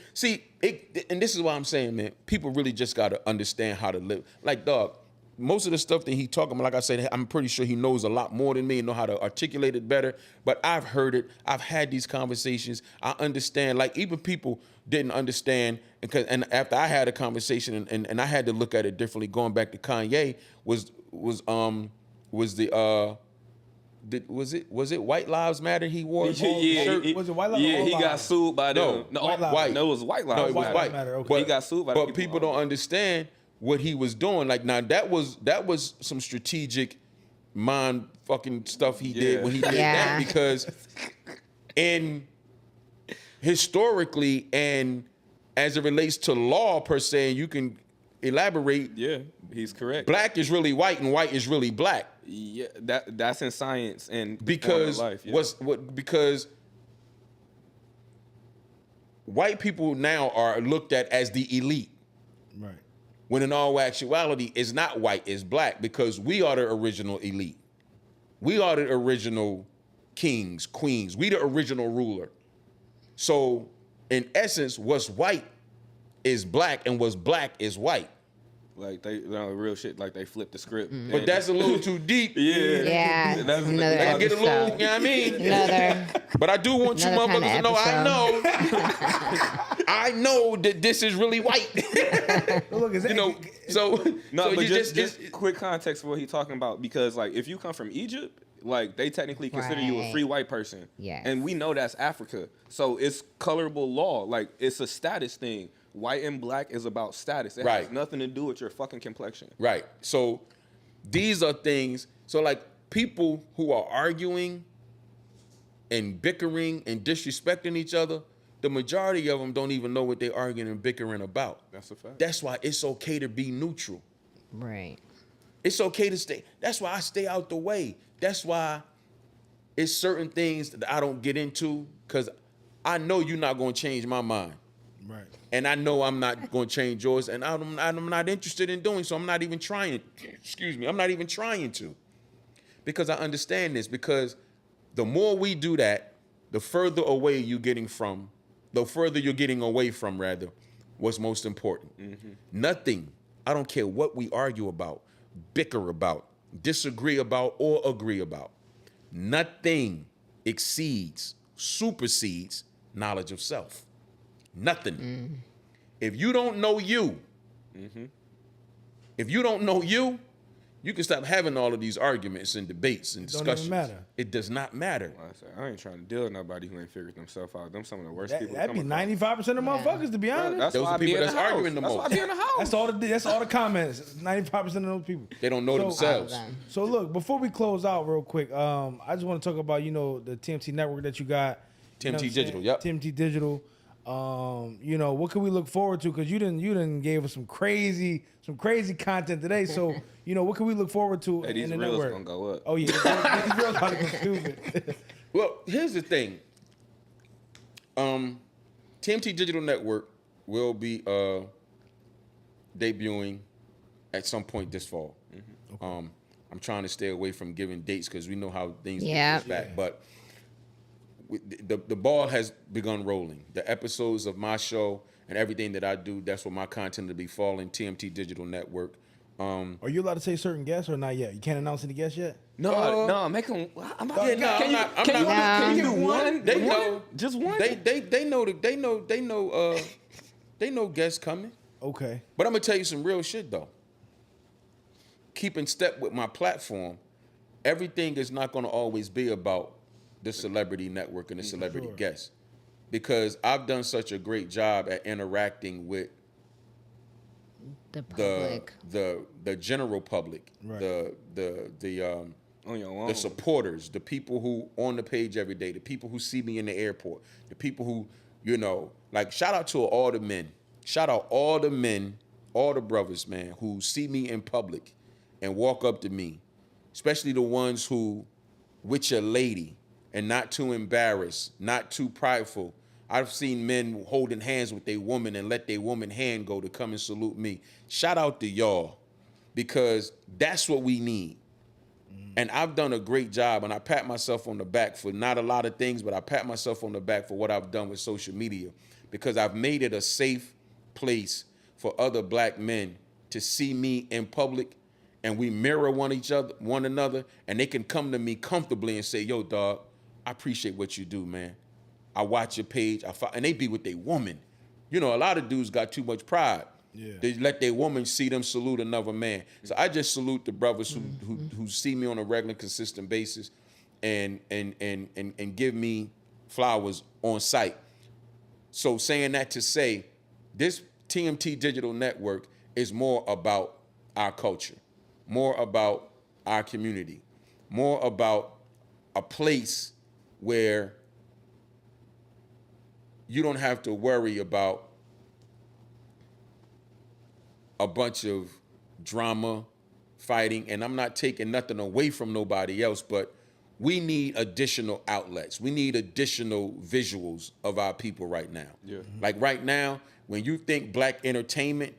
and this is why I'm saying, man, people really just gotta understand how to live. Like, dog, most of the stuff that he talking about, like I said, I'm pretty sure he knows a lot more than me and know how to articulate it better. But I've heard it. I've had these conversations. I understand. Like, even people didn't understand. And after I had a conversation and I had to look at it differently, going back to Kanye, was it White Lives Matter he wore? Was it White Lives Yeah, or he All got Lives? sued by them. No, White Lives. white. No, it was White Lives. No, it was White white. Matter, okay. But he got sued by the But people all. don't understand what he was doing. Like, now that was some strategic mind fucking stuff he did when he did Yeah. that, because historically and as it relates to law per se, you can elaborate. Yeah, he's correct. Black is really white and white is really black. Yeah, that's in science and Because life. Yeah. because white people now are looked at as the elite. Right. When in all actuality, it's not white, it's black, because we are the original elite. We are the original kings, queens. We the original ruler. So in essence, what's white is black, and what's black is white. Like they real shit. Like they flipped the script. But that's a little too deep. Yeah, That's another They can get a little, episode. you know what I mean? Another. But I do want you Another motherfuckers to know, kinda I know that this is really white. Well, look, is that, You know, so No, so but you just quick context for what he's talking about, because like if you come from Egypt, like they technically consider you a Right. free white person. Yes. And we know that's Africa. So it's colorable law. Like it's a status thing. White and black is about status. It has Right. nothing to do with your fucking complexion. Right. So these are things. So like people who are arguing and bickering and disrespecting each other, the majority of them don't even know what they're arguing and bickering about. That's a fact. That's why it's okay to be neutral. Right. It's okay to stay. That's why I stay out the way. That's why it's certain things that I don't get into, because I know you're not going to change my mind. right. And I know I'm not going to change yours, and I'm not interested in doing so. I'm not even trying. Excuse me. I'm not even trying to, because I understand this. Because the more we do that, the further away you're getting from, the further you're getting away from, rather, what's most important. Mm-hmm. Nothing. I don't care what we argue about, bicker about, disagree about, or agree about. Nothing exceeds, supersedes knowledge of self. Nothing. If you don't know you, if you don't know you, you can stop having all of these arguments and debates and Don't even discussions. matter. It does not matter. I ain't trying to deal with nobody who ain't figured themselves out. Them some of the worst people. That'd be come across. 95% of motherfuckers, to be honest. That's Those why are I be people in that's the house. arguing the That's why I most. be in the house. That's all the comments. 95% of those people. They don't know So- themselves. All of them. So look, before we close out real quick, I just want to talk about, the TMT network that you got. You know TMT what I'm Digital, saying? yep. TMT Digital. What can we look forward to? Because you didn't gave us some crazy content today. So, what can we look forward to Hey, these in the reels network? gonna go up. Oh yeah, these reels about to go stupid. Well, here's the thing. TMT Digital Network will be debuting at some point this fall. I'm trying to stay away from giving dates because we know how things Yeah. get pushed back. But the ball has begun rolling. The episodes of my show and everything that I do, that's what my content will be falling. TMT Digital Network. Are you allowed to say certain guests or not yet? You can't announce any guests yet. No, make them. I'm not. Yeah, no, I'm not. I'm Can not. you do one? They One? know. Just one. They know guests coming. Okay. But I'm gonna tell you some real shit though. Keeping step with my platform, everything is not gonna always be about the celebrity network and the celebrity guests, because I've done such a great job at interacting with The public. the general public, Right. On your own. the supporters, the people who on the page every day, the people who see me in the airport, the people who, like shout out to all the men. Shout out all the men, all the brothers, man, who see me in public and walk up to me, especially the ones who with your lady and not too embarrassed, not too prideful. I've seen men holding hands with their woman and let their woman hand go to come and salute me. Shout out to y'all, because that's what we need. And I've done a great job, and I pat myself on the back for not a lot of things, but I pat myself on the back for what I've done with social media, because I've made it a safe place for other black men to see me in public, and we mirror one another, and they can come to me comfortably and say, yo, dog, I appreciate what you do, man. I watch your page, and they be with their woman. A lot of dudes got too much pride. Yeah. They let their woman see them salute another man. So I just salute the brothers who see me on a regular, consistent basis, and give me flowers on site. So saying that to say, this TMT Digital Network is more about our culture, more about our community, more about a place where you don't have to worry about a bunch of drama, fighting, and I'm not taking nothing away from nobody else, but we need additional outlets. We need additional visuals of our people right now. Yeah. Like right now, when you think black entertainment,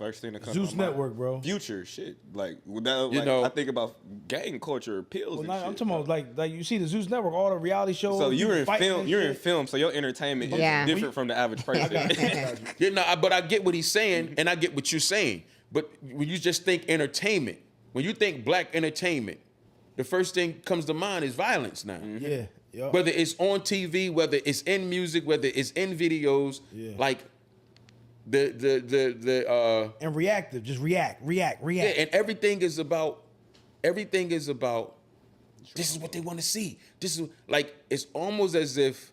First thing that comes Zeus to my mind. Network, bro. Future shit. Like, now, You know- I think about gang culture, pills Well, and nah, shit. I'm talking about like you see the Zeus Network, all the reality shows. So you're in fighting film. and You're in shit. film. So your entertainment Yeah. is different from the average person. Yeah, no, but I get what he's saying, and I get what you're saying. But when you just think entertainment, when you think black entertainment, the first thing comes to mind is violence now. Yeah. Yup. Whether it's on TV, whether it's in music, whether it's in videos, Yeah. like the And reactive, just react. yeah, and everything is about this is what they want to see. This is like it's almost as if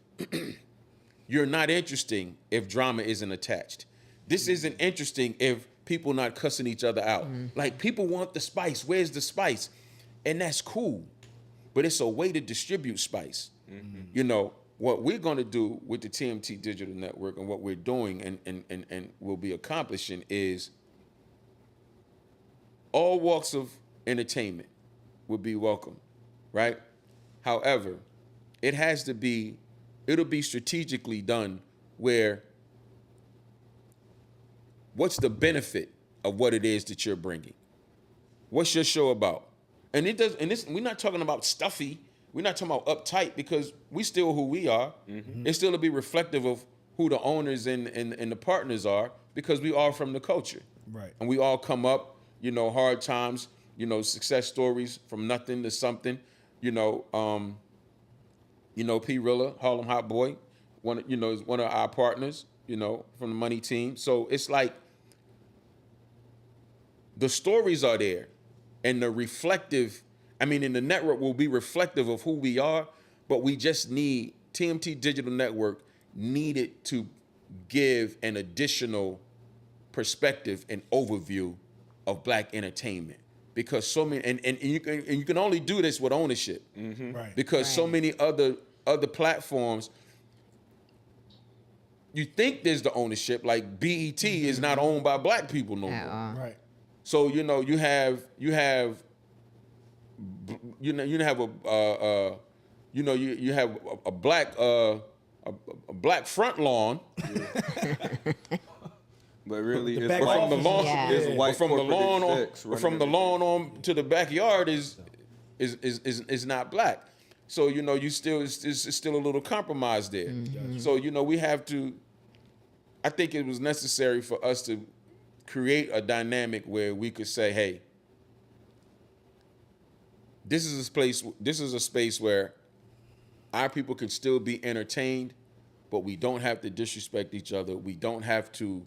you're not interesting if drama isn't attached. This isn't interesting if people not cussing each other out. Like people want the spice. Where's the spice? And that's cool. But it's a way to distribute spice. You know, what we're gonna do with the TMT Digital Network and what we're doing and will be accomplishing is all walks of entertainment will be welcome, right? However, it'll be strategically done where what's the benefit of what it is that you're bringing? What's your show about? And we're not talking about stuffy. We're not talking about uptight because we still who we are. It still will be reflective of who the owners and the partners are because we are from the culture. Right. And we all come up, you know, hard times, you know, success stories from nothing to something, you know, P. Rilla, Harlem Hot Boy, is one of our partners, you know, from the money team. So it's like the stories are there and the the network will be reflective of who we are, but we just need TMT Digital Network needed to give an additional perspective and overview of black entertainment because so many and you can only do this with ownership. Right. Because so many other platforms you think there's the ownership like BET is not owned by black people no more. Right. So you know you have a black front lawn. But really, The it's back white, From the lawn, Yeah. it's white from the corporate lawn on execs running from the everything. lawn on to the backyard is not black. So you know you still it's still a little compromise there. So you know we have to. I think it was necessary for us to create a dynamic where we could say, hey, this is a space where our people can still be entertained, but we don't have to disrespect each other. We don't have to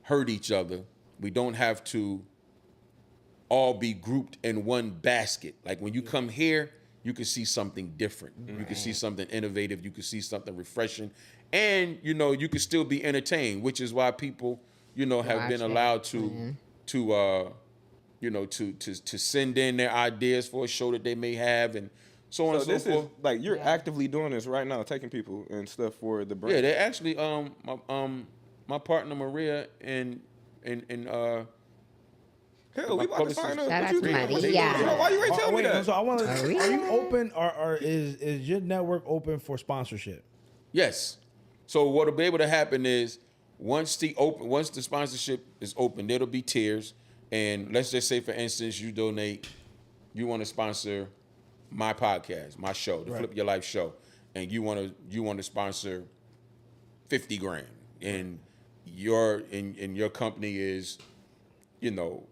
hurt each other. We don't have to all be grouped in one basket. Like when you come here, you can see something different. You can see something innovative. You can see something refreshing. And, you know, you can still be entertained, which is why people, you know, have Watch been it. allowed to send in their ideas for a show that they may have and so on So and so this is forth. like you're actively doing this right now, taking people and stuff for the brand. Yeah, they actually my partner Maria and Hell, we about to sign up. Shout What out you to doing? Maria. What you doing? Why you ain't tell me Wait, that? so I want to. Are we? Are you open, or is your network open for sponsorship? Yes. So what'll be able to happen is once the sponsorship is open, there'll be tiers. And let's just say, for instance, you want to sponsor my podcast, my show, the Flip Your Life show, and you want to sponsor $50,000, and your company is, you know,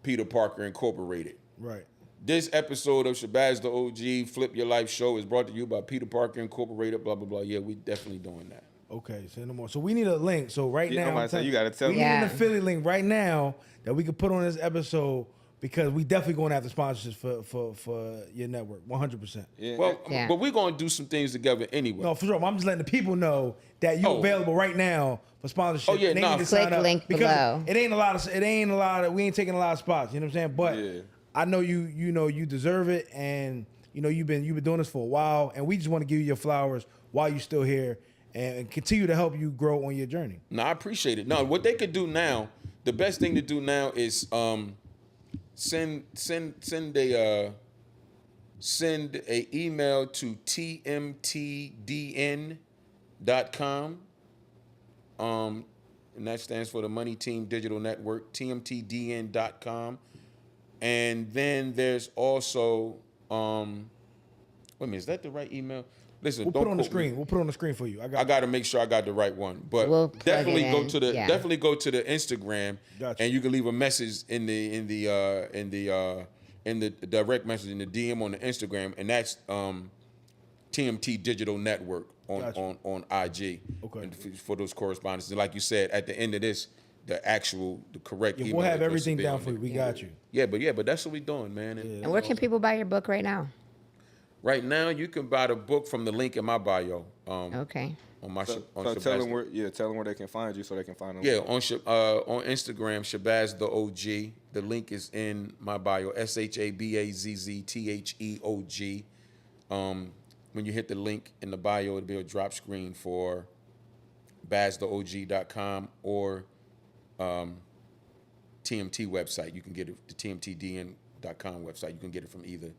Peter Parker Incorporated. Right. This episode of Shabazz The OG Flip Your Life show is brought to you by Peter Parker Incorporated, blah, blah, blah. Yeah, we definitely doing that. Okay, say no more. So we need a link. So right Yeah, I'm now, about to say, you gotta tell we me. need Yeah. an affiliate link right now that we could put on this episode because we definitely going after sponsorships for your network, 100%. Yeah. Well, Yeah. but we're going to do some things together anyway. No, for sure. I'm just letting the people know that you're Oh. available right now for sponsorship. Oh, yeah, and they nah. need to sign Click up link because below. It ain't a lot of. We ain't taking a lot of spots. You know what I'm saying? But Yeah. I know you know you deserve it, and you know you've been doing this for a while, and we just want to give you your flowers while you're still here and continue to help you grow on your journey. No, I appreciate it. No, what they could do now, the best thing to do now is send a email to tmtdn.com. and that stands for the Money Team Digital Network, tmtdn.com. And then there's also, wait a minute, is that the right email? Listen, We'll don't put it on the quote me. screen. We'll put it on the screen for you. I got to make sure I got the right one, but We'll plug definitely it go in. to the Yeah. definitely go to the Instagram, Gotcha. and you can leave a message in the direct message in the DM on the Instagram, and that's TMT Digital Network on Gotcha. on IG. Okay. And for those correspondences, like you said, at the end of this, the correct Yeah, email. we'll have address everything will be down on for you. there. We got you. Yeah, but that's what we're doing, man. And where can people buy your book right now? Right now, you can buy the book from the link in my bio. Okay. On my So on tell Shabazz. them where they can find you so they can find them. Yeah, on Instagram, Shabazz The OG. The link is in my bio. ShabazzTheOG. When you hit the link in the bio, it'll be a drop screen for BazzTheOG.com or TMT website. You can get it the TMTDN.com website. You can get it from either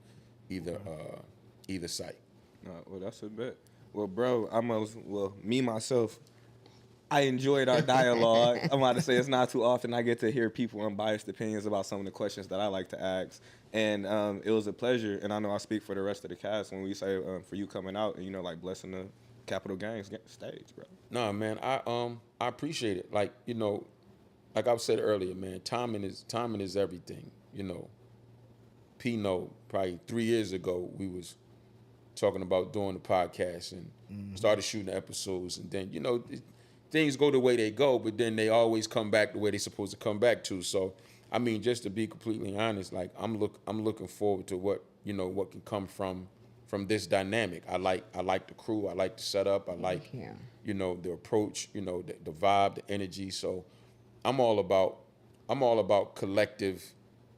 site. Well, that's a bet. Well, bro, me myself, I enjoyed our dialogue. I'm about to say it's not too often I get to hear people unbiased opinions about some of the questions that I like to ask. And it was a pleasure. And I know I speak for the rest of the cast when we say for you coming out and, like, blessing the Capital Gangs stage, bro. No, man, I appreciate it. Like, like I've said earlier, man, timing is everything. P know probably 3 years ago we was talking about doing the podcast and started shooting episodes, and then things go the way they go, but then they always come back the way they're supposed to come back to. So I mean, just to be completely honest, like I'm looking forward to what can come from this dynamic. I like the crew, I like the setup, I like the approach, the vibe, the energy. So I'm all about collective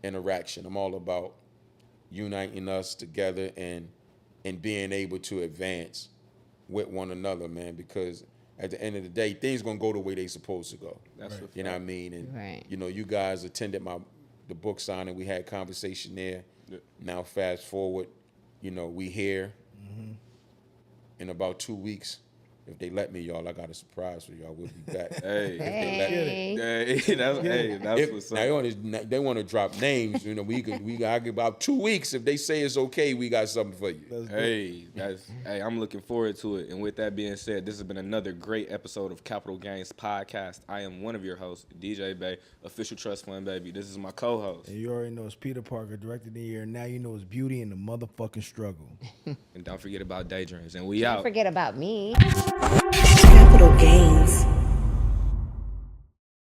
interaction. I'm all about uniting us together and being able to advance with one another, man, because at the end of the day, things gonna go the way they supposed to go. That's right. You know what I mean? And Right. you guys attended the book signing. We had conversation there. Yeah. Now fast forward, we here. In about 2 weeks. If they let me, y'all, I got a surprise for y'all. We'll be back. Hey. If they let me. That's what's up. Now they want to drop names. We got about 2 weeks. If they say it's okay, we got something for you. Hey, I'm looking forward to it. And with that being said, this has been another great episode of Capital Gangs Podcast. I am one of your hosts, DJ Bay, official trust fund baby. This is my co-host. And you already know it's Peter Parker, directed the year. Now you know it's Beauty and the motherfucking struggle. And don't forget about daydreams. And we Don't out. forget about me. Capital Gains.